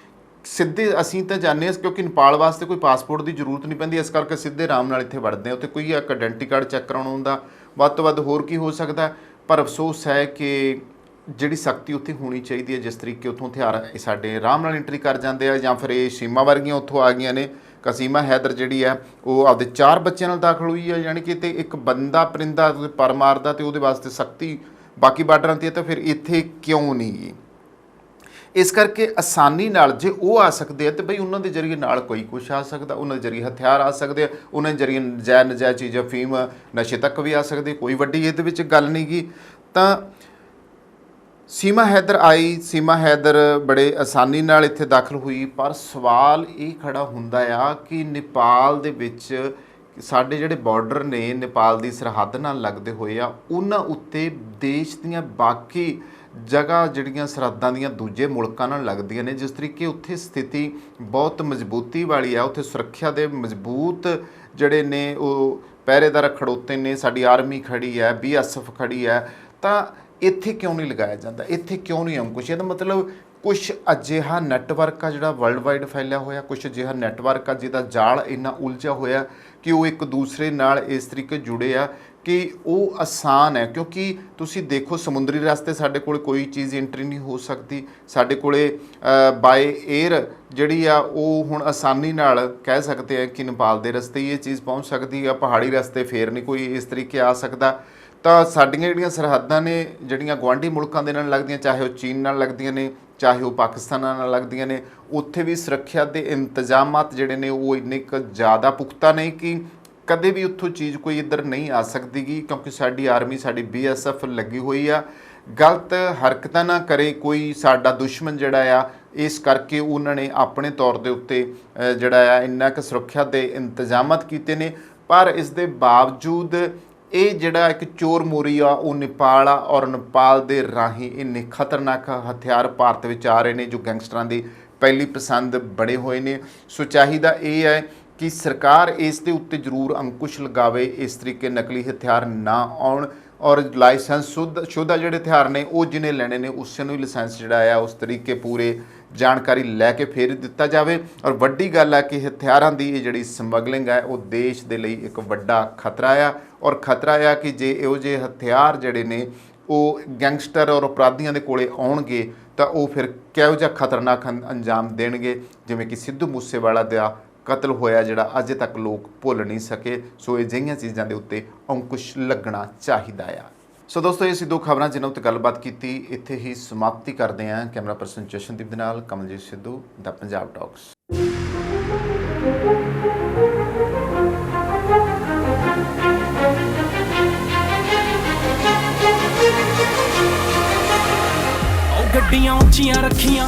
ਸਿੱਧੇ ਅਸੀਂ ਤਾਂ ਜਾਂਦੇ ਹਾਂ ਕਿਉਂਕਿ ਨੇਪਾਲ ਵਾਸਤੇ ਕੋਈ ਪਾਸਪੋਰਟ ਦੀ ਜ਼ਰੂਰਤ ਨਹੀਂ ਪੈਂਦੀ, ਇਸ ਕਰਕੇ ਸਿੱਧੇ ਆਰਾਮ ਨਾਲ ਇੱਥੇ ਵੜਦੇ ਹਾਂ। ਉੱਥੇ ਕੋਈ ਇੱਕ ਆਇਡੈਂਟੀ ਕਾਰਡ ਚੈੱਕ ਕਰਾਉਣਾ ਹੁੰਦਾ, ਵੱਧ ਤੋਂ ਵੱਧ ਹੋਰ ਕੀ ਹੋ ਸਕਦਾ। ਪਰ ਅਫਸੋਸ ਹੈ ਕਿ ਜਿਹੜੀ ਸਖਤੀ ਉੱਥੇ ਹੋਣੀ ਚਾਹੀਦੀ ਹੈ। ਜਿਸ ਤਰੀਕੇ ਉੱਥੋਂ ਹਥਿਆਰ ਸਾਡੇ ਆਰਾਮ ਨਾਲ ਐਂਟਰੀ ਕਰ ਜਾਂਦੇ ਆ, ਜਾਂ ਫਿਰ ਇਹ ਸੀਮਾ ਵਰਗੀਆਂ ਉੱਥੋਂ ਆ ਗਈਆਂ ਨੇ। ਕਸੀਮਾ ਹੈਦਰ ਜਿਹੜੀ ਹੈ ਉਹ ਆਪਦੇ 4 ਬੱਚਿਆਂ ਨਾਲ ਦਾਖਲ ਹੋਈ ਹੈ, ਯਾਨੀ ਕਿ ਤੇ ਇੱਕ ਬੰਦਾ ਪਰਿੰਦਾ ਪਰ ਮਾਰਦਾ ਤੇ ਉਹਦੇ ਵਾਸਤੇ ਸਖਤੀ ਬਾਕੀ ਬਾਰਡਰਾਂ 'ਤੇ, ਤਾਂ ਫਿਰ ਇੱਥੇ ਕਿਉਂ ਨਹੀਂ? ਇਸ ਕਰਕੇ ਆਸਾਨੀ ਨਾਲ ਜੇ ਉਹ ਆ ਸਕਦੇ ਆ ਤੇ ਬਈ ਉਹਨਾਂ ਦੇ ਜ਼ਰੀਏ ਨਾਲ ਕੋਈ ਕੁਛ ਆ ਸਕਦਾ, ਉਹਨਾਂ ਦੇ ਜ਼ਰੀਏ ਹਥਿਆਰ ਆ ਸਕਦੇ ਆ, ਉਹਨਾਂ ਦੇ ਜ਼ਰੀਏ ਨਜਾਇਜ਼ ਚੀਜ਼ਾਂ ਫੀਮ ਨਸ਼ੇ ਤੱਕ ਵੀ ਆ ਸਕਦੇ। ਕੋਈ ਵੱਡੀ ਇਹਦੇ ਵਿੱਚ ਗੱਲ ਨਹੀਂ ਗੀ। ਤਾਂ ਸੀਮਾ ਹੈਦਰ ਆਈ, ਸੀਮਾ ਹੈਦਰ ਬੜੇ ਆਸਾਨੀ ਨਾਲ ਇੱਥੇ ਦਾਖਲ ਹੋਈ। ਪਰ ਸਵਾਲ ਇਹ ਖੜਾ ਹੁੰਦਾ ਆ ਕਿ ਨੇਪਾਲ ਦੇ ਵਿੱਚ ਸਾਡੇ ਜਿਹੜੇ ਬਾਰਡਰ ਨੇ ਨੇਪਾਲ ਦੀ ਸਰਹੱਦ ਨਾਲ ਲੱਗਦੇ ਹੋਏ ਆ, ਉਹਨਾਂ ਉੱਤੇ ਦੇਸ਼ ਦੀਆਂ ਬਾਕੀ ਜਗ੍ਹਾ ਜਿਹੜੀਆਂ ਸਰਹੱਦਾਂ ਦੀਆਂ ਦੂਜੇ ਮੁਲਕਾਂ ਨਾਲ ਲੱਗਦੀਆਂ ਨੇ, ਜਿਸ ਤਰੀਕੇ ਉੱਥੇ ਸਥਿਤੀ ਬਹੁਤ ਮਜ਼ਬੂਤੀ ਵਾਲੀ ਆ। ਉੱਥੇ ਸੁਰੱਖਿਆ ਦੇ ਮਜ਼ਬੂਤ ਜਿਹੜੇ ਨੇ ਉਹ ਪਹਿਰੇਦਾਰ ਖੜੋਤੇ ਨੇ, ਸਾਡੀ ਆਰਮੀ ਖੜੀ ਹੈ, BSF ਖੜੀ ਹੈ। ਤਾਂ ਇੱਥੇ ਕਿਉਂ ਨਹੀਂ ਲਗਾਇਆ ਜਾਂਦਾ? ਇੱਥੇ ਕਿਉਂ ਨਹੀਂ ਅੰਕੁਸ਼? ਇਹਦਾ ਮਤਲਬ ਕੁਛ ਅਜਿਹਾ ਨੈਟਵਰਕ ਆ ਜਿਹੜਾ ਵਰਲਡ ਵਾਈਡ ਫੈਲਿਆ ਹੋਇਆ, ਕੁਛ ਅਜਿਹਾ ਨੈਟਵਰਕ ਆ ਜਿਹਦਾ ਜਾਲ ਇੰਨਾ ਉਲਝਿਆ ਹੋਇਆ ਕਿ ਉਹ ਇੱਕ ਦੂਸਰੇ ਨਾਲ ਇਸ ਤਰੀਕੇ ਜੁੜੇ ਆ ਕਿ ਉਹ ਆਸਾਨ ਹੈ। ਕਿਉਂਕਿ ਤੁਸੀਂ ਦੇਖੋ ਸਮੁੰਦਰੀ ਰਸਤੇ ਸਾਡੇ ਕੋਲ ਕੋਈ ਚੀਜ਼ ਐਂਟਰੀ ਨਹੀਂ ਹੋ ਸਕਦੀ, ਸਾਡੇ ਕੋਲੇ ਬਾਏ 에ਅਰ ਜਿਹੜੀ ਆ ਉਹ ਹੁਣ ਆਸਾਨੀ ਨਾਲ ਕਹਿ ਸਕਦੇ ਆ ਕਿ ਨੇਪਾਲ ਦੇ ਰਸਤੇ ਹੀ ਇਹ ਚੀਜ਼ ਪਹੁੰਚ ਸਕਦੀ ਆ, ਪਹਾੜੀ ਰਸਤੇ ਫੇਰ ਨਹੀਂ ਕੋਈ ਇਸ ਤਰੀਕੇ ਆ ਸਕਦਾ। ਤਾਂ ਸਾਡੀਆਂ ਜਿਹੜੀਆਂ ਸਰਹੱਦਾਂ ਨੇ ਜਿਹੜੀਆਂ ਗੁਆਂਢੀ ਮੁਲਕਾਂ ਦੇ ਨਾਲ ਲੱਗਦੀਆਂ, ਚਾਹੇ ਉਹ ਚੀਨ ਨਾਲ ਲੱਗਦੀਆਂ ਨੇ, ਚਾਹੇ ਉਹ ਪਾਕਿਸਤਾਨ ਨਾਲ ਲੱਗਦੀਆਂ ਨੇ, ਉੱਥੇ ਵੀ ਸੁਰੱਖਿਆ ਦੇ ਇੰਤਜ਼ਾਮਾਤ ਜਿਹੜੇ ਨੇ ਉਹ ਇੰਨੇ ਕੁ ਜ਼ਿਆਦਾ ਪੁਖਤਾ ਨਹੀਂ ਕਿ ਕਦੇ ਵੀ ਉੱਥੋਂ ਚੀਜ਼ ਕੋਈ ਇੱਧਰ ਨਹੀਂ ਆ ਸਕਦੀ ਗੀ, ਕਿਉਂਕਿ ਸਾਡੀ ਆਰਮੀ, ਸਾਡੀ BSF ਲੱਗੀ ਹੋਈ ਆ। ਗਲਤ ਹਰਕਤਾਂ ਨਾ ਕਰੇ ਕੋਈ ਸਾਡਾ ਦੁਸ਼ਮਣ ਜਿਹੜਾ ਆ, ਇਸ ਕਰਕੇ ਉਹਨਾਂ ਨੇ ਆਪਣੇ ਤੌਰ ਦੇ ਉੱਤੇ ਜਿਹੜਾ ਆ ਇੰਨਾ ਕੁ ਸੁਰੱਖਿਆ ਦੇ ਇੰਤਜ਼ਾਮਾਤ ਕੀਤੇ ਨੇ। ਪਰ ਇਸ ਦੇ ਬਾਵਜੂਦ ਇਹ ਜਿਹੜਾ ਇੱਕ ਚੋਰ ਮੋਰੀ ਆ ਉਹ ਨੇਪਾਲ ਆ, ਔਰ ਨੇਪਾਲ ਦੇ ਰਾਹੀਂ ਇੰਨੇ ਖਤਰਨਾਕ ਹਥਿਆਰ ਭਾਰਤ ਵਿੱਚ ਆ ਰਹੇ ਨੇ ਜੋ ਗੈਂਗਸਟਰਾਂ ਦੀ ਪਹਿਲੀ ਪਸੰਦ ਬਣੇ ਹੋਏ ਨੇ। ਸੋ ਚਾਹੀਦਾ ਇਹ ਹੈ ਕਿ ਸਰਕਾਰ ਇਸ ਦੇ ਉੱਤੇ ਜ਼ਰੂਰ ਅੰਕੁਸ਼ ਲਗਾਵੇ, ਇਸ ਤਰੀਕੇ ਨਕਲੀ ਹਥਿਆਰ ਨਾ ਆਉਣ ਔਰ ਲਾਇਸੈਂਸ ਸ਼ੁੱਧ ਜਿਹੜੇ ਹਥਿਆਰ ਨੇ ਉਹ ਜਿਹਨੇ ਲੈਣੇ ਨੇ ਉਸੇ ਨੂੰ ਹੀ ਲਾਇਸੈਂਸ ਜਿਹੜਾ ਆ ਉਸ ਤਰੀਕੇ ਪੂਰੇ ਜਾਣਕਾਰੀ ਲੈ ਕੇ ਫਿਰ ਦਿੱਤਾ ਜਾਵੇ। ਔਰ ਵੱਡੀ ਗੱਲ ਹੈ ਕਿ ਹਥਿਆਰਾਂ ਦੀ ਇਹ ਜਿਹੜੀ ਸਮਗਲਿੰਗ ਹੈ ਉਹ ਦੇਸ਼ ਦੇ ਲਈ ਇੱਕ ਵੱਡਾ ਖਤਰਾ ਆ ਔਰ ਖਤਰਾ ਆ ਕਿ ਜੇ ਇਹੋ ਜਿਹੇ ਹਥਿਆਰ ਜਿਹੜੇ ਨੇ ਉਹ ਗੈਂਗਸਟਰ ਔਰ ਅਪਰਾਧੀਆਂ ਦੇ ਕੋਲੇ ਆਉਣਗੇ ਤਾਂ ਉਹ ਫਿਰ ਕਿਹੋ ਜਿਹਾ ਖਤਰਨਾਕ ਅੰਜਾਮ ਦੇਣਗੇ, ਜਿਵੇਂ ਕਿ ਸਿੱਧੂ ਮੂਸੇਵਾਲਾ ਦਾ ਕਤਲ ਹੋਇਆ ਜਿਹੜਾ ਅਜੇ ਤੱਕ ਲੋਕ ਭੁੱਲ ਨਹੀਂ ਸਕੇ। ਸੋ ਅਜਿਹੀਆਂ ਚੀਜ਼ਾਂ ਦੇ ਉੱਤੇ ਅੰਕੁਸ਼ ਲੱਗਣਾ ਚਾਹੀਦਾ ਆ। ਸੋ ਦੋਸਤੋ ਇਹ ਸੀ ਦੋ ਖਬਰਾਂ ਜਿਨ੍ਹਾਂ ਉੱਤੇ ਗੱਲਬਾਤ ਕੀਤੀ, ਇੱਥੇ ਹੀ ਸਮਾਪਤੀ ਕਰਦੇ ਹਾਂ। ਕੈਮਰਾ ਪਰਸਨ ਜਸ਼ਨਦੀਪ ਦੇ ਨਾਲ ਕਮਲਜੀਤ ਸਿੱਧੂ, ਦਾ ਪੰਜਾਬ ਟਾਕਸ। ਗੱਡੀਆਂ ਉੱਚੀਆਂ ਰੱਖੀਆਂ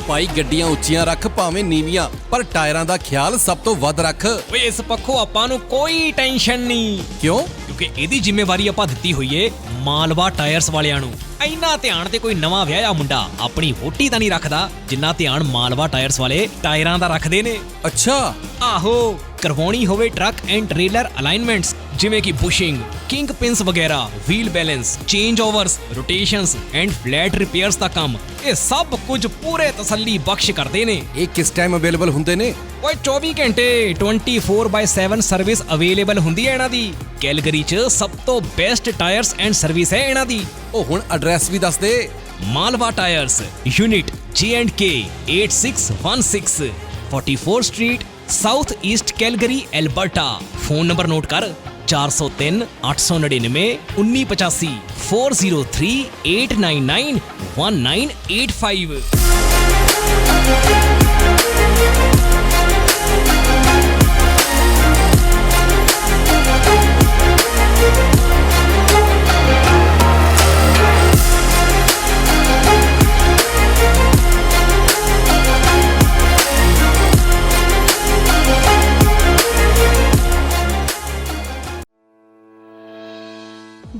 ਭਾਈ, ਗੱਡੀਆਂ ਉੱਚੀਆਂ ਰੱਖ ਭਾਵੇਂ ਨੀਵੀਆਂ, ਪਰ ਟਾਇਰਾਂ ਦਾ ਖਿਆਲ ਸਭ ਤੋਂ ਵੱਧ ਰੱਖ। ਓਏ ਇਸ ਪੱਖੋਂ ਆਪਾਂ ਨੂੰ ਕੋਈ ਟੈਨਸ਼ਨ ਨਹੀਂ। ਕਿਉਂ? ਕਿਉਂਕਿ ਇਹਦੀ ਜ਼ਿੰਮੇਵਾਰੀ ਆਪਾਂ ਦਿੱਤੀ ਹੋਈ ਏ ਮਾਲਵਾ ਟਾਇਰਸ ਵਾਲਿਆਂ ਨੂੰ। ਇੰਨਾ ਧਿਆਨ ਤੇ ਕੋਈ ਨਵਾਂ ਵਿਆਹਿਆ ਮੁੰਡਾ ਆਪਣੀ ਵੋਟੀ ਦਾ ਨਹੀਂ ਰੱਖਦਾ ਜਿੰਨਾ ਧਿਆਨ ਮਾਲਵਾ ਟਾਇਰਸ ਵਾਲੇ ਟਾਇਰਾਂ ਦਾ ਰੱਖਦੇ ਨੇ। ਅੱਛਾ। ਆਹੋ, ਕਰਵਾਉਣੀ ਹੋਵੇ ਟਰੱਕ ਐਂਡ ਟ੍ਰੇਲਰ ਅਲਾਈਨਮੈਂਟਸ ਜਿਵੇਂ ਕਿ ਬੁਸ਼ਿੰਗ, ਕਿੰਗ ਪਿੰਸ ਵਗੈਰਾ, wheel balance, change overs, rotations and flat repairs ਦਾ ਕੰਮ, ਇਹ ਸਭ ਕੁਝ ਪੂਰੇ ਤਸੱਲੀ ਬਖਸ਼ ਕਰਦੇ ਨੇ। ਇਹ ਕਿਸ ਟਾਈਮ ਅਵੇਲੇਬਲ ਹੁੰਦੇ ਨੇ? ਓਏ 24 ਘੰਟੇ 24/7 ਸਰਵਿਸ ਅਵੇਲੇਬਲ ਹੁੰਦੀ ਹੈ ਇਹਨਾਂ ਦੀ। ਕੈਲਗਰੀ 'ਚ ਸਭ ਤੋਂ ਬੈਸਟ ਟਾਇਰਸ ਐਂਡ ਸਰਵਿਸ ਹੈ ਇਹਨਾਂ ਦੀ। ਉਹ ਹੁਣ ਐਡਰੈਸ ਵੀ ਦੱਸ ਦੇ। Malwa tyres, unit G&K 8616 44 street, south East Calgary, Alberta. Phone number note ਕਰ 403 899 1985 403 899 1985।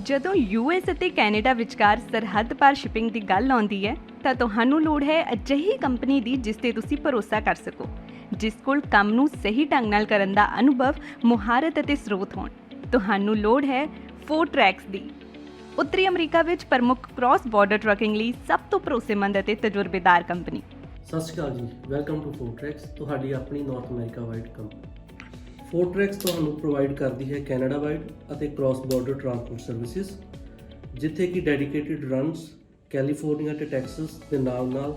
ਜਦੋਂ ਯੂਐਸ ਅਤੇ ਕੈਨੇਡਾ ਵਿਚਕਾਰ ਸਰਹੱਦ ਪਾਰ ਸ਼ਿਪਿੰਗ ਦੀ ਗੱਲ ਆਉਂਦੀ ਹੈ ਤਾਂ ਤੁਹਾਨੂੰ ਲੋੜ ਹੈ ਅਜਿਹੀ ਕੰਪਨੀ ਦੀ ਜਿਸ ਤੇ ਤੁਸੀਂ ਭਰੋਸਾ ਕਰ ਸਕੋ, ਜਿਸ ਕੋਲ ਕੰਮ ਨੂੰ ਸਹੀ ਢੰਗ ਨਾਲ ਕਰਨ ਦਾ ਅਨੁਭਵ, ਮੁਹਾਰਤ ਅਤੇ ਸਰੋਤ ਹੋਣ। ਤੁਹਾਨੂੰ ਲੋੜ ਹੈ ਫੋਰਟਰੈਕਸ ਦੀ। ਉੱਤਰੀ ਅਮਰੀਕਾ ਵਿੱਚ ਪ੍ਰਮੁੱਖ ਕ੍ਰਾਸ ਬਾਰਡਰ ਟਰੱਕਿੰਗ ਲਈ ਸਭ ਤੋਂ ਭਰੋਸੇਮੰਦ ਅਤੇ ਤਜਰਬੇਕਾਰ ਕੰਪਨੀ। ਸਤਿ ਸ਼੍ਰੀ ਅਕਾਲ ਜੀ, ਵੈਲਕਮ ਟੂ ਫੋਰਟਰੈਕਸ, ਤੁਹਾਡੀ ਆਪਣੀ ਨਾਰਥ ਅਮਰੀਕਾ ਵਾਈਡ ਕੰਪਨੀ। ਫੋਰਟਰੈਕਸ ਤੁਹਾਨੂੰ ਪ੍ਰੋਵਾਈਡ ਕਰਦੀ ਹੈ ਕੈਨੇਡਾ ਵਾਈਡ ਅਤੇ ਕ੍ਰਾਸ ਬਾਰਡਰ ਟਰਾਂਸਪੋਰਟ ਸਰਵਿਸਿਜ਼, ਜਿੱਥੇ ਕਿ ਡੈਡੀਕੇਟਿਡ ਰਨਸ ਕੈਲੀਫੋਰਨੀਆ ਅਤੇ ਟੈਕਸਸ ਦੇ ਨਾਲ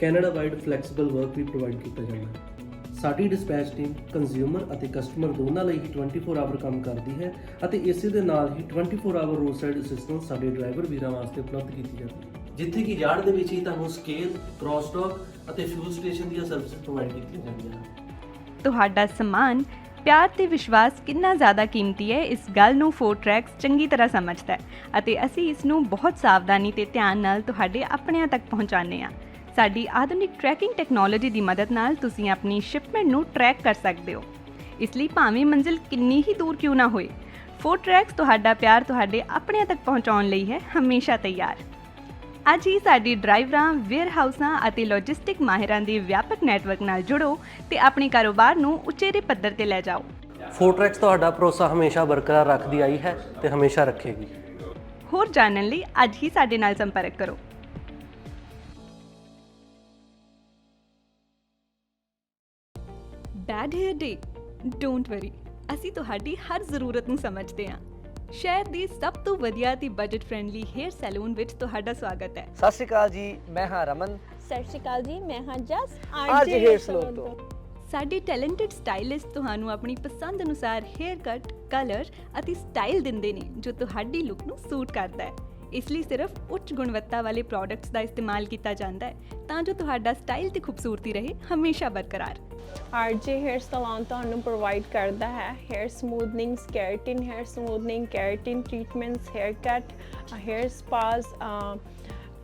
ਕੈਨੇਡਾ ਵਾਈਡ ਫਲੈਕਸੀਬਲ ਵਰਕ ਵੀ ਪ੍ਰੋਵਾਈਡ ਕੀਤਾ ਜਾਂਦਾ ਹੈ। ਸਾਡੀ ਡਿਸਪੈਚ ਟੀਮ ਕੰਜ਼ਿਊਮਰ ਅਤੇ ਕਸਟਮਰ ਦੋਨਾਂ ਲਈ ਹੀ 24 ਆਵਰ ਕੰਮ ਕਰਦੀ ਹੈ ਅਤੇ ਇਸੇ ਦੇ ਨਾਲ ਹੀ 24 ਆਵਰ ਰੋਡ ਸਾਈਡ ਅਸਿਸਟੈਂਸ ਸਾਡੇ ਡਰਾਈਵਰ ਵੀਰਾਂ ਵਾਸਤੇ ਉਪਲਬਧ ਕੀਤੀ ਜਾਂਦੀ ਹੈ, ਜਿੱਥੇ ਕਿ ਯਾਰਡ ਦੇ ਵਿੱਚ ਹੀ ਤੁਹਾਨੂੰ ਸਕੇਲ, ਕ੍ਰਾਸ ਡੌਕ ਅਤੇ ਫਿਊਲ ਸਟੇਸ਼ਨ ਦੀਆਂ ਸਰਵਿਸਿਜ਼ ਪ੍ਰੋਵਾਈਡ ਕੀਤੀਆਂ ਜਾਂਦੀਆਂ ਹਨ। ਤੁਹਾਡਾ ਸਮਾਨ, ਪਿਆਰ ਤੇ ਵਿਸ਼ਵਾਸ ਕਿੰਨਾ ਜ਼ਿਆਦਾ ਕੀਮਤੀ ਹੈ, ਇਸ ਗੱਲ ਨੂੰ ਫੋਰਟਰੈਕਸ ਚੰਗੀ ਤਰ੍ਹਾਂ ਸਮਝਦਾ ਹੈ ਅਤੇ ਅਸੀਂ ਇਸ ਨੂੰ ਬਹੁਤ ਸਾਵਧਾਨੀ ਤੇ ਧਿਆਨ ਨਾਲ ਤੁਹਾਡੇ ਆਪਣਿਆਂ ਤੱਕ ਪਹੁੰਚਾਉਂਦੇ ਹਾਂ। ਸਾਡੀ ਆਧੁਨਿਕ ਟਰੈਕਿੰਗ ਟੈਕਨੋਲੋਜੀ ਦੀ ਮਦਦ ਨਾਲ ਤੁਸੀਂ ਆਪਣੀ ਸ਼ਿਪਮੈਂਟ ਨੂੰ ਟਰੈਕ ਕਰ ਸਕਦੇ ਹੋ। ਇਸ ਲਈ ਭਾਵੇਂ ਮੰਜ਼ਿਲ ਕਿੰਨੀ ਹੀ ਦੂਰ ਕਿਉਂ ਨਾ ਹੋਏ, ਫੋਰਟਰੈਕਸ ਤੁਹਾਡਾ ਪਿਆਰ ਤੁਹਾਡੇ ਆਪਣਿਆਂ ਤੱਕ ਪਹੁੰਚਾਉਣ ਲਈ ਹੈ ਹਮੇਸ਼ਾ ਤਿਆਰ। ਅੱਜ ਹੀ ਸਾਡੀ ਡਰਾਈਵਰਾਂ, ਵੇਅਰਹਾਊਸਾਂ ਅਤੇ ਲੌਜਿਸਟਿਕ ਮਾਹਿਰਾਂ ਦੇ ਵਿਆਪਕ ਨੈਟਵਰਕ ਨਾਲ ਜੁੜੋ ਤੇ ਆਪਣੇ ਕਾਰੋਬਾਰ ਨੂੰ ਉਚੇਰੇ ਪੱਧਰ ਤੇ ਲੈ ਜਾਓ। ਫੋਰਟਰੈਕਸ ਤੁਹਾਡਾ ਭਰੋਸਾ ਹਮੇਸ਼ਾ ਬਰਕਰਾਰ ਰੱਖਦੀ ਆਈ ਹੈ ਤੇ ਹਮੇਸ਼ਾ ਰੱਖੇਗੀ। ਹੋਰ ਜਾਣਨ ਲਈ ਅੱਜ ਹੀ ਸਾਡੇ ਨਾਲ ਸੰਪਰਕ ਕਰੋ। Bad hair day? Don't worry, ਅਸੀਂ ਤੁਹਾਡੀ ਹਰ ਜ਼ਰੂਰਤ ਨੂੰ ਸਮਝਦੇ ਹਾਂ। ਸ਼ਹਿਰ ਦੀ ਸਭ ਤੋਂ ਵਧੀਆ ਤੇ ਬਜਟ ਫ੍ਰੈਂਡਲੀ ਹੇਅਰ ਸੈਲੂਨ ਵਿੱਚ ਤੁਹਾਡਾ ਸਵਾਗਤ ਹੈ। ਸਤਿ ਸ਼੍ਰੀ ਅਕਾਲ ਜੀ, ਮੈਂ ਹਾਂ ਰਮਨ। ਸਤਿ ਸ਼੍ਰੀ ਅਕਾਲ ਜੀ, ਮੈਂ ਹਾਂ ਜਸ ਆਰਜੇ ਹੇਅਰ ਸਲੂਨ ਤੋਂ। ਸਾਡੇ ਟੈਲੈਂਟਡ ਸਟਾਈਲਿਸਟ ਤੁਹਾਨੂੰ ਆਪਣੀ ਪਸੰਦ ਅਨੁਸਾਰ ਹੇਅਰ ਕੱਟ, ਕਲਰ ਅਤੇ ਸਟਾਈਲ ਦਿੰਦੇ ਨੇ ਜੋ ਤੁਹਾਡੀ ਲੁੱਕ ਨੂੰ ਸੂਟ ਕਰਦਾ ਹੈ। ਇਸ ਲਈ ਸਿਰਫ ਉੱਚ ਗੁਣਵੱਤਾ ਵਾਲੇ ਪ੍ਰੋਡਕਟਸ ਦਾ ਇਸਤੇਮਾਲ ਕੀਤਾ ਜਾਂਦਾ ਹੈ ਤਾਂ ਜੋ ਤੁਹਾਡਾ ਸਟਾਈਲ ਤੇ ਖੂਬਸੂਰਤੀ ਰਹੇ ਹਮੇਸ਼ਾ ਬਰਕਰਾਰ। ਆਰਜੇ ਹੇਅਰ ਸਲੂਨ ਤੁਹਾਨੂੰ ਪ੍ਰੋਵਾਈਡ ਕਰਦਾ ਹੈ hair smoothing, keratin treatments, hair cut, hair spas,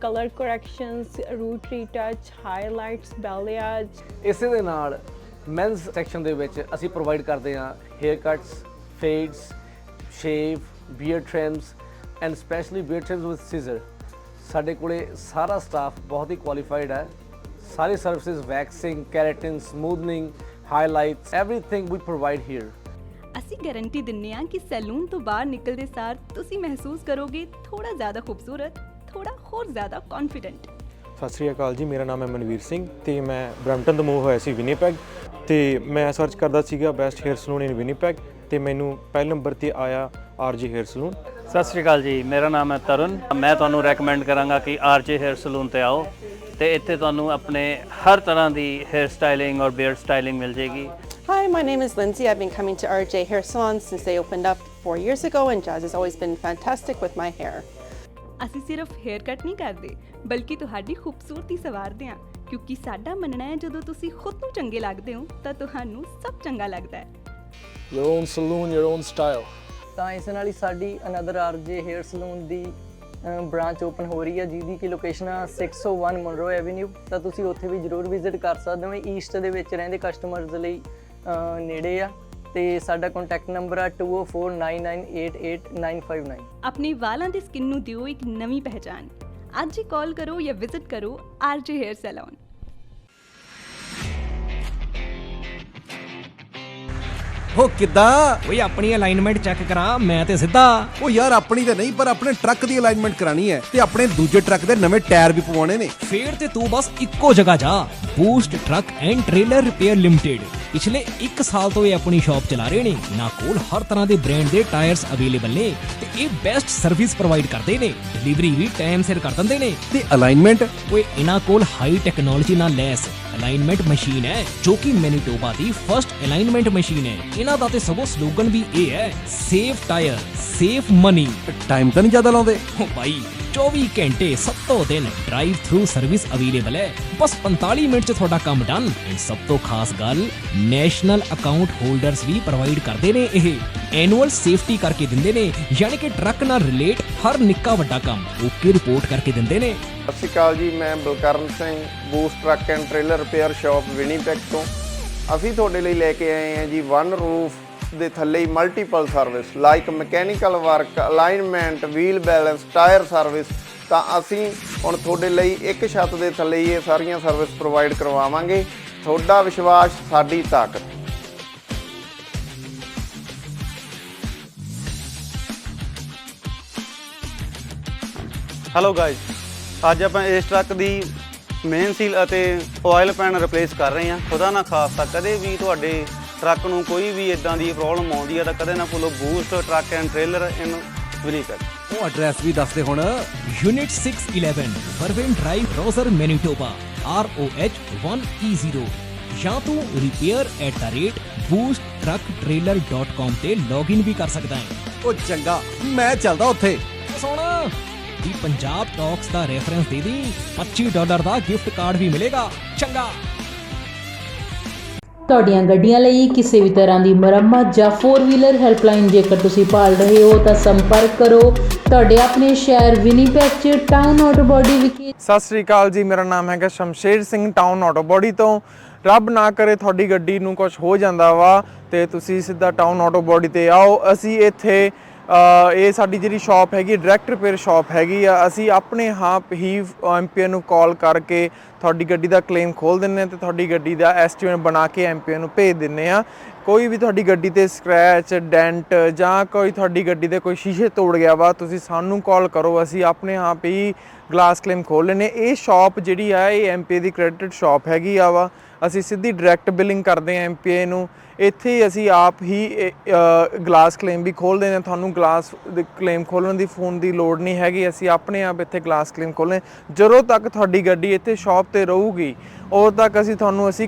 colour corrections, root retouch, highlights, balayage. ਇਸੇ ਦੇ ਨਾਲ ਮੈਨਸ ਸੈਕਸ਼ਨ ਦੇ ਵਿੱਚ ਅਸੀਂ ਪ੍ਰੋਵਾਈਡ ਕਰਦੇ ਹਾਂ hair cuts, fades, shave, beard trims and specially beard trims with scissor. ਸਾਡੇ ਕੋਲੇ ਸਾਰਾ ਸਟਾਫ ਬਹੁਤ ਹੀ ਕੁਆਲੀਫਾਈਡ ਹੈ। ਸਾਰੀ services waxing, keratin, smoothing, highlights, everything we provide here. ਅਸੀਂ ਗਾਰੰਟੀ ਦਿੰਨੇ ਆ ਕਿ ਸੈਲੂਨ ਤੋਂ ਬਾਹਰ ਨਿਕਲਦੇ ਸਾਰ ਤੁਸੀਂ ਮਹਿਸੂਸ ਕਰੋਗੇ ਥੋੜਾ ਜ਼ਿਆਦਾ ਖੂਬਸੂਰਤ, ਥੋੜਾ ਹੋਰ ਜ਼ਿਆਦਾ ਕੌਨਫੀਡੈਂਟ। ਸਤਿ ਸ਼੍ਰੀ ਅਕਾਲ ਜੀ, ਮੇਰਾ ਨਾਮ ਹੈ ਮਨਵੀਰ ਸਿੰਘ ਤੇ ਮੈਂ ਬਰੈਂਪਟਨ ਤੋਂ ਮੂਵ ਹੋਇਆ ਸੀ ਵਿਨੀਪੈਗ ਤੇ ਮੈਂ ਸਰਚ ਕਰਦਾ ਸੀਗਾ ਬੈਸਟ ਹੇਅਰ ਸਲੂਨ ਇਨ ਵਿਨੀਪੈਗ ਤੇ ਮੈਨੂੰ ਪਹਿਲੇ ਨੰਬਰ ਤੇ ਆਇਆ ਆਰਜੀ ਹੇਅਰ ਸਲੂਨ। ਸਤਿ ਸ਼੍ਰੀ ਅਕਾਲ ਜੀ, ਮੇਰਾ ਨਾਮ ਹੈ ਤਰੁਣ। ਮੈਂ ਤੁਹਾਨੂੰ ਰეკਮੈਂਡ ਕਰਾਂਗਾ ਕਿ ਆਰਜੇ ਹੇਅਰ ਸਲੂਨ ਤੇ ਆਓ ਤੇ ਇੱਥੇ ਤੁਹਾਨੂੰ ਆਪਣੇ ਹਰ ਤਰ੍ਹਾਂ ਦੀ ਹੇਅਰ ਸਟਾਈਲਿੰਗ ਔਰ ਬੀਅਰਡ ਸਟਾਈਲਿੰਗ ਮਿਲ ਜੇਗੀ। Hi, my name is Lindsay. I've been coming to RJ Hair Salon since they opened up 4 years ago, and Jazz has always been fantastic with my hair. ਅਸੀਂ ਸਿਰਫ hair cut ਨਹੀਂ ਕਰਦੇ ਬਲਕਿ ਤੁਹਾਡੀ ਖੂਬਸੂਰਤੀ ਸਵਾਰਦੇ ਹਾਂ, ਕਿਉਂਕਿ ਸਾਡਾ ਮੰਨਣਾ ਹੈ ਜਦੋਂ ਤੁਸੀਂ ਖੁਦ ਨੂੰ ਚੰਗੇ ਲੱਗਦੇ ਹੋ ਤਾਂ ਤੁਹਾਨੂੰ ਸਭ ਚੰਗਾ ਲੱਗਦਾ ਹੈ। Your own saloon, your own style. ਤਾਂ ਇਸ ਨਾਲ ਹੀ ਸਾਡੀ ਅਨਦਰ ਆਰਜੇ ਹੇਅਰ ਸਲੂਨ ਦੀ ਬ੍ਰਾਂਚ ਓਪਨ ਹੋ ਰਹੀ ਹੈ ਜਿਹਦੀ ਕਿ ਲੋਕੇਸ਼ਨ ਆ 601 ਮਨਰੋ ਐਵੇਨਿਊ। ਤਾਂ ਤੁਸੀਂ ਉੱਥੇ ਵੀ ਜ਼ਰੂਰ ਵਿਜ਼ਿਟ ਕਰ ਸਕਦੇ ਹੋ। ਈਸਟ ਦੇ ਵਿੱਚ ਰਹਿੰਦੇ ਕਸਟਮਰਸ ਲਈ ਨੇੜੇ ਆ ਤੇ ਸਾਡਾ ਕੰਟੈਕਟ ਨੰਬਰ ਆ 2049988959। ਆਪਣੇ ਵਾਲਾਂ ਦੀ ਸਕਿਨ ਨੂੰ ਦਿਓ ਇੱਕ ਨਵੀਂ ਪਹਿਚਾਨ। ਅੱਜ ਹੀ ਕਾਲ ਕਰੋ ਜਾਂ ਵਿਜ਼ਿਟ ਕਰੋ ਆਰਜੇ ਹੇਅਰ ਸੈਲੂਨ। ਹੋ ਕਿੱਦਾਂ ਓਏ ਆਪਣੀ ਅਲਾਈਨਮੈਂਟ ਚੈੱਕ ਕਰਾ, ਮੈਂ ਤੇ ਸਿੱਧਾ। ਉਹ ਯਾਰ ਆਪਣੀ ਤਾਂ ਨਹੀਂ ਪਰ ਆਪਣੇ ਟਰੱਕ ਦੀ ਅਲਾਈਨਮੈਂਟ ਕਰਾਣੀ ਹੈ ਤੇ ਆਪਣੇ ਦੂਜੇ ਟਰੱਕ ਦੇ ਨਵੇਂ ਟਾਇਰ ਵੀ ਪਵਾਉਣੇ ਨੇ। ਫੇਰ ਤੇ ਤੂੰ ਬਸ ਇੱਕੋ ਜਗ੍ਹਾ ਜਾ, boost truck and trailer repair limited. ਪਿਛਲੇ 1 ਸਾਲ ਤੋਂ ਇਹ ਆਪਣੀ ਸ਼ਾਪ ਚਲਾ ਰਹੇ ਨੇ। ਇਹਨਾਂ ਕੋਲ ਹਰ ਤਰ੍ਹਾਂ ਦੇ ਬ੍ਰਾਂਡ ਦੇ ਟਾਇਰਸ ਅਵੇਲੇਬਲ ਨੇ ਤੇ ਇਹ ਬੈਸਟ ਸਰਵਿਸ ਪ੍ਰੋਵਾਈਡ ਕਰਦੇ ਨੇ। ਡਿਲੀਵਰੀ ਵੀ ਟਾਈਮ ਸਿਰ ਕਰ ਦਿੰਦੇ ਨੇ ਤੇ ਅਲਾਈਨਮੈਂਟ ਓਏ ਇਹਨਾਂ ਕੋਲ ਹਾਈ ਟੈਕਨੋਲੋਜੀ ਨਾਲ ਲੈਸ ਅਲਾਈਨਮੈਂਟ ਮਸ਼ੀਨ ਹੈ ਜੋ ਕਿ ਮੈਨੀਟੋਬਾ ਦੀ ਫਰਸਟ ਅਲਾਈਨਮੈਂਟ ਮਸ਼ੀਨ ਹੈ। ਇਹਨਾਂ ਦਾ ਤੇ ਸਗੋਂ ਸਲੋਗਨ ਵੀ ਇਹ ਹੈ, safe tyre safe money. Time ਤਾਂ ਨਹੀਂ ਜ਼ਿਆਦਾ ਲਾਉਂਦੇ? ਓ ਭਾਈ 24 ਘੰਟੇ 7 ਦਿਨ ਡਰਾਈਵ ਥਰੂ ਸਰਵਿਸ ਅਵੇਲੇਬਲ ਹੈ। ਬਸ 45 ਮਿੰਟ 'ਚ ਤੁਹਾਡਾ ਕੰਮ ਡਨ। ਐਂਡ ਸਭ ਤੋਂ ਖਾਸ ਗੱਲ, ਨੈਸ਼ਨਲ ਅਕਾਊਂਟ ਹੋਲਡਰਸ ਵੀ ਪ੍ਰੋਵਾਈਡ ਕਰਦੇ ਨੇ। ਇਹ ਐਨੂਅਲ ਸੇਫਟੀ ਕਰਕੇ ਦਿੰਦੇ ਨੇ, ਯਾਨੀ ਕਿ ਟਰੱਕ ਨਾਲ ਰਿਲੇਟ ਹਰ ਨਿੱਕਾ ਵੱਡਾ ਕੰਮ ਓਕੇ ਰਿਪੋਰਟ ਕਰਕੇ ਦਿੰਦੇ ਨੇ। ਸਤਿ ਸ਼੍ਰੀ ਅਕਾਲ ਜੀ, ਮੈਂ Balkaran Singh, boost truck and trailer repair shop Winnipeg ਤੋਂ। ਅਸੀਂ ਤੁਹਾਡੇ ਲਈ ਲੈ ਕੇ ਆਏ ਹਾਂ ਜੀ ਵਨ ਰੂਫ ਦੇ ਥੱਲੇ ਹੀ multiple service like mechanical work, alignment, wheel balance, tyre service. ਤਾਂ ਅਸੀਂ ਹੁਣ ਤੁਹਾਡੇ ਲਈ ਇੱਕ ਛੱਤ ਦੇ ਥੱਲੇ ਹੀ ਇਹ ਸਾਰੀਆਂ ਸਰਵਿਸ ਪ੍ਰੋਵਾਈਡ ਕਰਵਾਵਾਂਗੇ। ਤੁਹਾਡਾ ਵਿਸ਼ਵਾਸ ਸਾਡੀ ਤਾਕਤ। ਹੈਲੋ ਗਾਇਜ਼, ਅੱਜ ਆਪਾਂ ਇਸ ਟਰੱਕ ਦੀ ਮੇਨ ਸੀਲ ਅਤੇ ਆਇਲ ਪੈਨ ਰਿਪਲੇਸ ਕਰ ਰਹੇ ਹਾਂ। ਖੁਦਾ ਨਾ ਖਾਸਤਾ ਕਦੇ ਵੀ ਤੁਹਾਡੇ ਟਰੱਕ ਨੂੰ ਕੋਈ ਵੀ ਇਦਾਂ ਦੀ ਪ੍ਰੋਬਲਮ ਆਉਂਦੀ ਹੈ ਤਾਂ ਕਦੇ ਨਾ ਭੁੱਲੋ boost truck and trailer in Winnipeg. ਉਹ ਐਡਰੈਸ ਵੀ ਦੱਸ ਦੇ ਹੁਣ। Unit 611 Vervin drive, Rosser, Manitoba, ROH 1E0 ਜਾਂ ਤੂੰ repair@boosttrucktrailer.com ਤੇ ਲੌਗਇਨ ਵੀ ਕਰ ਸਕਦਾ ਹੈ। ਉਹ ਚੰਗਾ, ਮੈਂ ਚੱਲਦਾ ਉੱਥੇ। ਸੁਣ ਦੀ ਪੰਜਾਬ ਟਾਕਸ ਦਾ ਰੈਫਰੈਂਸ ਦੇ ਦੀ, $25 ਦਾ ਗਿਫਟ ਕਾਰਡ ਵੀ ਮਿਲੇਗਾ। ਚੰਗਾ। ਤੁਹਾਡੀਆਂ ਗੱਡੀਆਂ ਲਈ ਕਿਸੇ ਵੀ ਤਰ੍ਹਾਂ ਦੀ ਮੁਰੰਮਤ ਜਾਂ 4 ਵੀਲਰ ਹੈਲਪਲਾਈਨ ਜੇਕਰ ਤੁਸੀਂ ਭਾਲ ਰਹੇ ਹੋ ਤਾਂ ਸੰਪਰਕ ਕਰੋ ਤੁਹਾਡੇ ਆਪਣੇ ਸ਼ਹਿਰ ਵਿਨੀਪੈਗ 'ਚ ਟਾਊਨ ਆਟੋ ਬਾਡੀ ਵਿਖੇ। ਸਤਿ ਸ਼੍ਰੀ ਅਕਾਲ ਜੀ, ਮੇਰਾ ਨਾਮ ਹੈਗਾ Shamsher Singh, town auto body ਤੋਂ। ਰੱਬ ਨਾ ਕਰੇ ਤੁਹਾਡੀ ਗੱਡੀ ਨੂੰ ਕੁਝ ਹੋ ਜਾਂਦਾ ਵਾ ਤੇ ਤੁਸੀਂ ਸਿੱਧਾ ਟਾਊਨ ਆਟੋ ਬਾਡੀ ਤੇ ਆਓ। ਅਸੀਂ ਇੱਥੇ ਇਹ ਸਾਡੀ ਜਿਹੜੀ ਸ਼ਾਪ ਹੈਗੀ ਡਾਇਰੈਕਟ ਰਿਪੇਅਰ ਸ਼ਾਪ ਹੈਗੀ ਆ। ਅਸੀਂ ਆਪਣੇ ਆਪ ਹੀ ਐਮਪੀਏ ਨੂੰ ਕਾਲ ਕਰਕੇ ਤੁਹਾਡੀ ਗੱਡੀ ਦਾ ਕਲੇਮ ਖੋਲ੍ਹ ਦਿੰਦੇ ਹਾਂ ਤੇ ਤੁਹਾਡੀ ਗੱਡੀ ਦਾ ਐਸਟੀਮੇਟ ਬਣਾ ਕੇ ਐਮਪੀਏ ਨੂੰ ਭੇਜ ਦਿੰਦੇ ਹਾਂ। ਕੋਈ ਵੀ ਤੁਹਾਡੀ ਗੱਡੀ ਤੇ ਸਕ੍ਰੈਚ, ਡੈਂਟ ਜਾਂ ਕੋਈ ਤੁਹਾਡੀ ਗੱਡੀ ਦੇ ਕੋਈ ਸ਼ੀਸ਼ੇ ਤੋੜ ਗਿਆ ਵਾ, ਤੁਸੀਂ ਸਾਨੂੰ ਕਾਲ ਕਰੋ, ਅਸੀਂ ਆਪਣੇ ਆਪ ਹੀ ਗਲਾਸ ਕਲੇਮ ਖੋਲ੍ਹ ਲੈਂਦੇ। ਇਹ ਸ਼ਾਪ ਜਿਹੜੀ ਆ ਇਹ ਐਮਪੀਏ ਦੀ ਕ੍ਰੈਡਿਟਡ ਸ਼ਾਪ ਹੈਗੀ ਆ ਵਾ। ਅਸੀਂ ਸਿੱਧੀ ਡਾਇਰੈਕਟ ਬਿਲਿੰਗ ਕਰਦੇ ਹਾਂ ਐਮਪੀਏ ਨੂੰ। ਇੱਥੇ ਅਸੀਂ ਆਪ ਹੀ ਗਲਾਸ ਕਲੇਮ ਵੀ ਖੋਲ੍ਹਦੇ ਹਾਂ। ਤੁਹਾਨੂੰ ਗਲਾਸ ਕਲੇਮ ਖੋਲ੍ਹਣ ਦੀ ਫੋਨ ਦੀ ਲੋੜ ਨਹੀਂ ਹੈਗੀ। ਅਸੀਂ ਆਪਣੇ ਆਪ ਇੱਥੇ ਗਲਾਸ ਕਲੇਮ ਖੋਲ੍ਹਦੇ। ਜਦੋਂ ਤੱਕ ਤੁਹਾਡੀ ਗੱਡੀ ਇੱਥੇ ਸ਼ਾਪ 'ਤੇ ਰਹੂਗੀ ਉਦੋਂ ਤੱਕ ਅਸੀਂ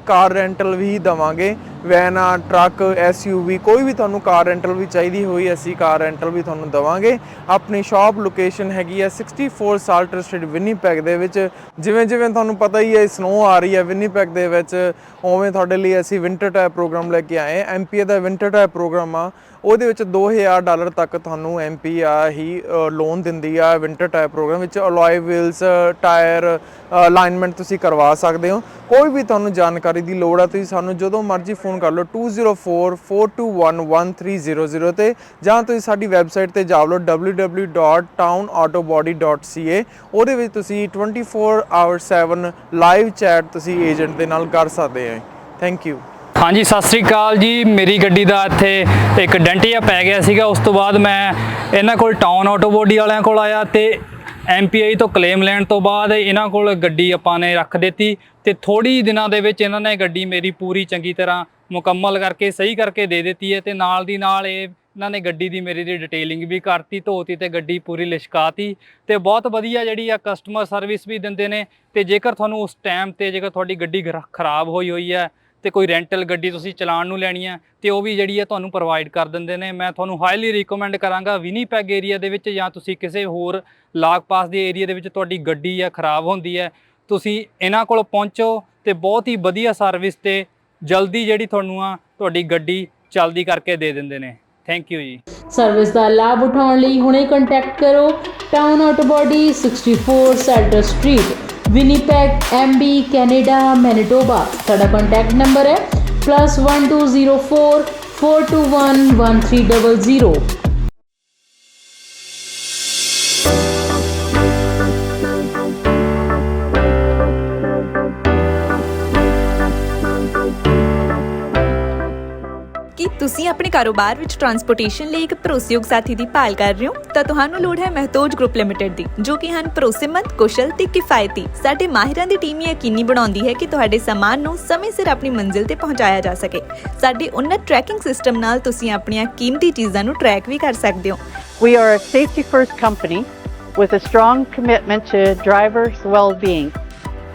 ਕਾਰ ਰੈਂਟਲ ਵੀ ਦੇਵਾਂਗੇ। ਵੈਨਾਂ, ਟਰੱਕ, SUV ਕੋਈ ਵੀ ਤੁਹਾਨੂੰ ਕਾਰ ਰੈਂਟਲ ਵੀ ਚਾਹੀਦੀ ਹੋਈ ਅਸੀਂ ਕਾਰ ਰੈਂਟਲ ਵੀ ਤੁਹਾਨੂੰ ਦੇਵਾਂਗੇ। ਆਪਣੀ ਸ਼ਾਪ ਲੋਕੇਸ਼ਨ ਹੈਗੀ ਹੈ 64 ਸਾਲਟਰ ਸਟਰੀਟ ਵਿਨੀਪੈਗ ਦੇ ਵਿੱਚ। ਜਿਵੇਂ ਤੁਹਾਨੂੰ ਪਤਾ ਹੀ ਹੈ ਸਨੋ ਆ ਰਹੀ ਹੈ ਵਿਨੀਪੈਗ ਦੇ ਵਿੱਚ, ਉਵੇਂ ਤੁਹਾਡੇ ਲਈ ਅਸੀਂ ਵਿੰਟਰ ਟਾਇਰ ਪ੍ਰੋਗਰਾਮ ਲੈ ਕੇ ਆਏ। ਐਮਪੀਏ ਦਾ ਵਿੰਟਰ ਟਾਇਰ ਪ੍ਰੋਗਰਾਮ ਆ, ਉਹਦੇ ਵਿੱਚ $2000 ਤੱਕ ਤੁਹਾਨੂੰ ਐਮਪੀ ਹੀ ਲੋਨ ਦਿੰਦੀ ਆ। ਵਿੰਟਰ ਟਾਇਰ ਪ੍ਰੋਗਰਾਮ ਵਿੱਚ ਅਲੋਏ ਵੀਲਸ, ਟਾਇਰ, ਅਲਾਈਨਮੈਂਟ ਤੁਸੀਂ ਕਰਵਾ ਸਕਦੇ ਹੋ। ਕੋਈ ਵੀ ਤੁਹਾਨੂੰ ਜਾਣਕਾਰੀ ਦੀ ਲੋੜ ਆ ਤੁਸੀਂ ਸਾਨੂੰ ਜਦੋਂ ਮਰਜ਼ੀ ਫੋਨ ਕਰ ਲਓ 2044211300 ਤੇ, ਜਾਂ ਤੁਸੀਂ ਸਾਡੀ ਵੈਬਸਾਈਟ ਤੇ ਜਾ ਲਓ www.townautobody.ca। ਉਹਦੇ ਵਿੱਚ ਤੁਸੀਂ 24/7 ਲਾਈਵ ਚੈਟ ਤੁਸੀਂ ਏਜੰਟ ਦੇ ਨਾਲ ਕਰ ਸਕਦੇ ਹੋ। Thank you. ਹਾਂਜੀ ਸਤਿ ਸ੍ਰੀ ਅਕਾਲ ਜੀ। ਮੇਰੀ ਗੱਡੀ ਦਾ ਇੱਥੇ ਇੱਕ ਡੈਂਟ ਜਿਹਾ ਪੈ ਗਿਆ ਸੀਗਾ। ਉਸ ਤੋਂ ਬਾਅਦ ਮੈਂ ਇਹਨਾਂ ਕੋਲ ਟਾਊਨ ਆਟੋ ਬੋਡੀ ਵਾਲਿਆਂ ਕੋਲ ਆਇਆ ਤੇ MPI ਤੋਂ ਕਲੇਮ ਲੈਣ ਤੋਂ ਬਾਅਦ ਇਹਨਾਂ ਕੋਲ ਗੱਡੀ ਆਪਾਂ ਨੇ ਰੱਖ ਦਿੱਤੀ ਤੇ ਥੋੜੀ ਦਿਨਾਂ ਦੇ ਵਿੱਚ ਇਹਨਾਂ ਨੇ ਗੱਡੀ ਮੇਰੀ ਪੂਰੀ ਚੰਗੀ ਤਰ੍ਹਾਂ ਮੁਕੰਮਲ ਕਰਕੇ ਸਹੀ ਕਰਕੇ ਦੇ ਦਿੱਤੀ ਹੈ ਤੇ ਨਾਲ ਦੀ ਨਾਲ ਇਹਨਾਂ ਨੇ ਗੱਡੀ ਦੀ ਮੇਰੀ ਦੀ ਡਿਟੇਲਿੰਗ ਵੀ ਕਰਤੀ, ਧੋਤੀ ਤੇ ਗੱਡੀ ਪੂਰੀ ਲਿਸ਼ਕਾਤੀ ਤੇ ਬਹੁਤ ਵਧੀਆ ਜਿਹੜੀ ਆ ਕਸਟਮਰ ਸਰਵਿਸ ਵੀ ਦਿੰਦੇ ਨੇ। ਤੇ ਜੇਕਰ ਤੁਹਾਨੂੰ ਉਸ ਟਾਈਮ ਤੇ ਜੇਕਰ ਤੁਹਾਡੀ ਗੱਡੀ ਖਰਾਬ ਹੋਈ ਹੈ ਤੇ ਕੋਈ ਰੈਂਟਲ ਗੱਡੀ ਤੁਸੀਂ ਚਲਾਉਣ ਨੂੰ ਲੈਣੀ ਹੈ ਤੇ ਉਹ ਵੀ ਜਿਹੜੀ ਹੈ ਤੁਹਾਨੂੰ ਪ੍ਰੋਵਾਈਡ ਕਰ ਦਿੰਦੇ ਨੇ। ਮੈਂ ਤੁਹਾਨੂੰ ਹਾਈਲੀ ਰਿਕਮੈਂਡ ਕਰਾਂਗਾ ਵਿਨੀਪੈਗ ਏਰੀਆ ਦੇ ਵਿੱਚ ਜਾਂ ਤੁਸੀਂ ਕਿਸੇ ਹੋਰ ਲਾਗ ਪਾਸ ਦੇ ਏਰੀਆ ਦੇ ਵਿੱਚ ਤੁਹਾਡੀ ਗੱਡੀ ਆ ਖਰਾਬ ਹੁੰਦੀ ਹੈ, ਤੁਸੀਂ ਇਹਨਾਂ ਕੋਲ ਪਹੁੰਚੋ ਤੇ ਬਹੁਤ ਹੀ ਵਧੀਆ ਸਰਵਿਸ ਤੇ ਜਲਦੀ ਜਿਹੜੀ ਤੁਹਾਨੂੰ ਆ ਤੁਹਾਡੀ ਗੱਡੀ ਚਲਦੀ ਕਰਕੇ ਦੇ ਦਿੰਦੇ ਨੇ। Thank you ji. ਸਰਵਿਸ ਦਾ ਲਾਭ ਉਠਾਉਣ ਲਈ ਹੁਣੇ ਕੰਟੈਕਟ ਕਰੋ town auto body 64 Salter street, Winnipeg MB, Canada, Manitoba. ਸਾਡਾ ਕੰਟੈਕਟ ਨੰਬਰ ਹੈ +1204 421 1300। ਕੀ ਤੁਸੀਂ ਆਪਣੇ ਕਾਰੋਬਾਰ ਵਿੱਚ ਟਰਾਂਸਪੋਰਟੇਸ਼ਨ ਲਈ ਇੱਕ ਭਰੋਸੇਯੋਗ ਸਾਥੀ ਦੀ ਭਾਲ ਕਰ ਰਹੇ ਹੋ ਤਾਂ ਤੁਹਾਨੂੰ ਲੋੜ ਹੈ ਮਹਿਤੋਜ ਗਰੁੱਪ ਲਿਮਟਿਡ ਦੀ, ਜੋ ਕਿ ਹਨ ਭਰੋਸੇਮੰਦ, ਕੁਸ਼ਲ ਤੇ ਕਿਫਾਇਤੀ। ਸਾਡੇ ਮਾਹਿਰਾਂ ਦੀ ਟੀਮ ਯਕੀਨੀ ਬਣਾਉਂਦੀ ਹੈ ਕਿ ਤੁਹਾਡੇ ਸਾਮਾਨ ਨੂੰ ਸਮੇਂ ਸਿਰ ਆਪਣੀ ਮੰਜ਼ਿਲ ਤੇ ਪਹੁੰਚਾਇਆ ਜਾ ਸਕੇ। ਸਾਡੇ ਉન્નਤ ਟਰੈਕਿੰਗ ਸਿਸਟਮ ਨਾਲ ਤੁਸੀਂ ਆਪਣੀਆਂ ਕੀਮਤੀ ਚੀਜ਼ਾਂ ਨੂੰ ਟਰੈਕ ਵੀ ਕਰ ਸਕਦੇ ਹੋ। We are a safety-first company with a strong commitment to drivers' well-being.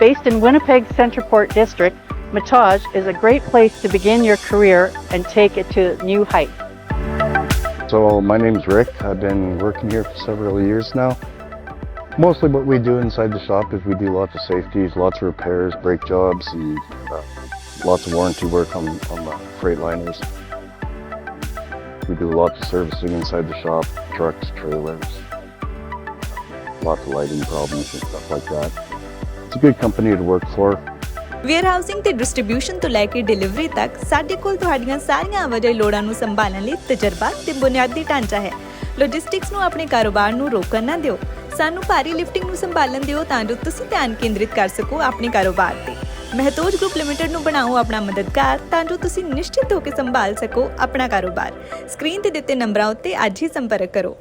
Based in Winnipeg Centreport District, Matage is a great place to begin your career and take it to new heights. So my name's Rick. I've been working here for several years now. Mostly what we do inside the shop is we do lots of safeties, lots of repairs, brake jobs, and lots of warranty work on the Freightliners. We do lots of servicing inside the shop, trucks, trailers, lots of lighting problems and stuff like that. It's a good company to work for. Warehousing ਤੇ distribution ਤੋਂ ਲੈ ਕੇ delivery ਤੱਕ ਸਾਡੇ ਕੋਲ ਤੁਹਾਡੀਆਂ ਸਾਰੀਆਂ ਆਵਾਜਾਈ ਲੋੜਾਂ ਨੂੰ ਸੰਭਾਲਣ ਲਈ ਤਜਰਬਾ ਤੇ ਬੁਨਿਆਦੀ ਢਾਂਚਾ ਹੈ। ਲੌਜਿਸਟਿਕਸ ਨੂੰ ਆਪਣੇ ਕਾਰੋਬਾਰ ਨੂੰ ਰੋਕਣ ਨਾ ਦਿਓ। ਸਾਨੂੰ ਭਾਰੀ ਲਿਫਟਿੰਗ ਨੂੰ ਸੰਭਾਲਣ ਦਿਓ ਤਾਂ ਜੋ ਤੁਸੀਂ ਧਿਆਨ ਕੇਂਦਰਿਤ ਕਰ ਸਕੋ ਆਪਣੇ ਕਾਰੋਬਾਰ ਤੇ। ਮਹਿਤੋਜ ਗਰੁੱਪ ਲਿਮਟਿਡ ਨੂੰ ਬਣਾਓ ਆਪਣਾ ਮਦਦਗਾਰ ਤਾਂ ਜੋ ਤੁਸੀਂ ਨਿਸ਼ਚਿਤ ਹੋ ਕੇ ਸੰਭਾਲ ਸਕੋ ਆਪਣਾ ਕਾਰੋਬਾਰ। ਸਕਰੀਨ ਤੇ ਦਿੱਤੇ ਨੰਬਰਾਂ ਉੱਤੇ ਅੱਜ ਹੀ ਸੰਪਰਕ ਕਰੋ।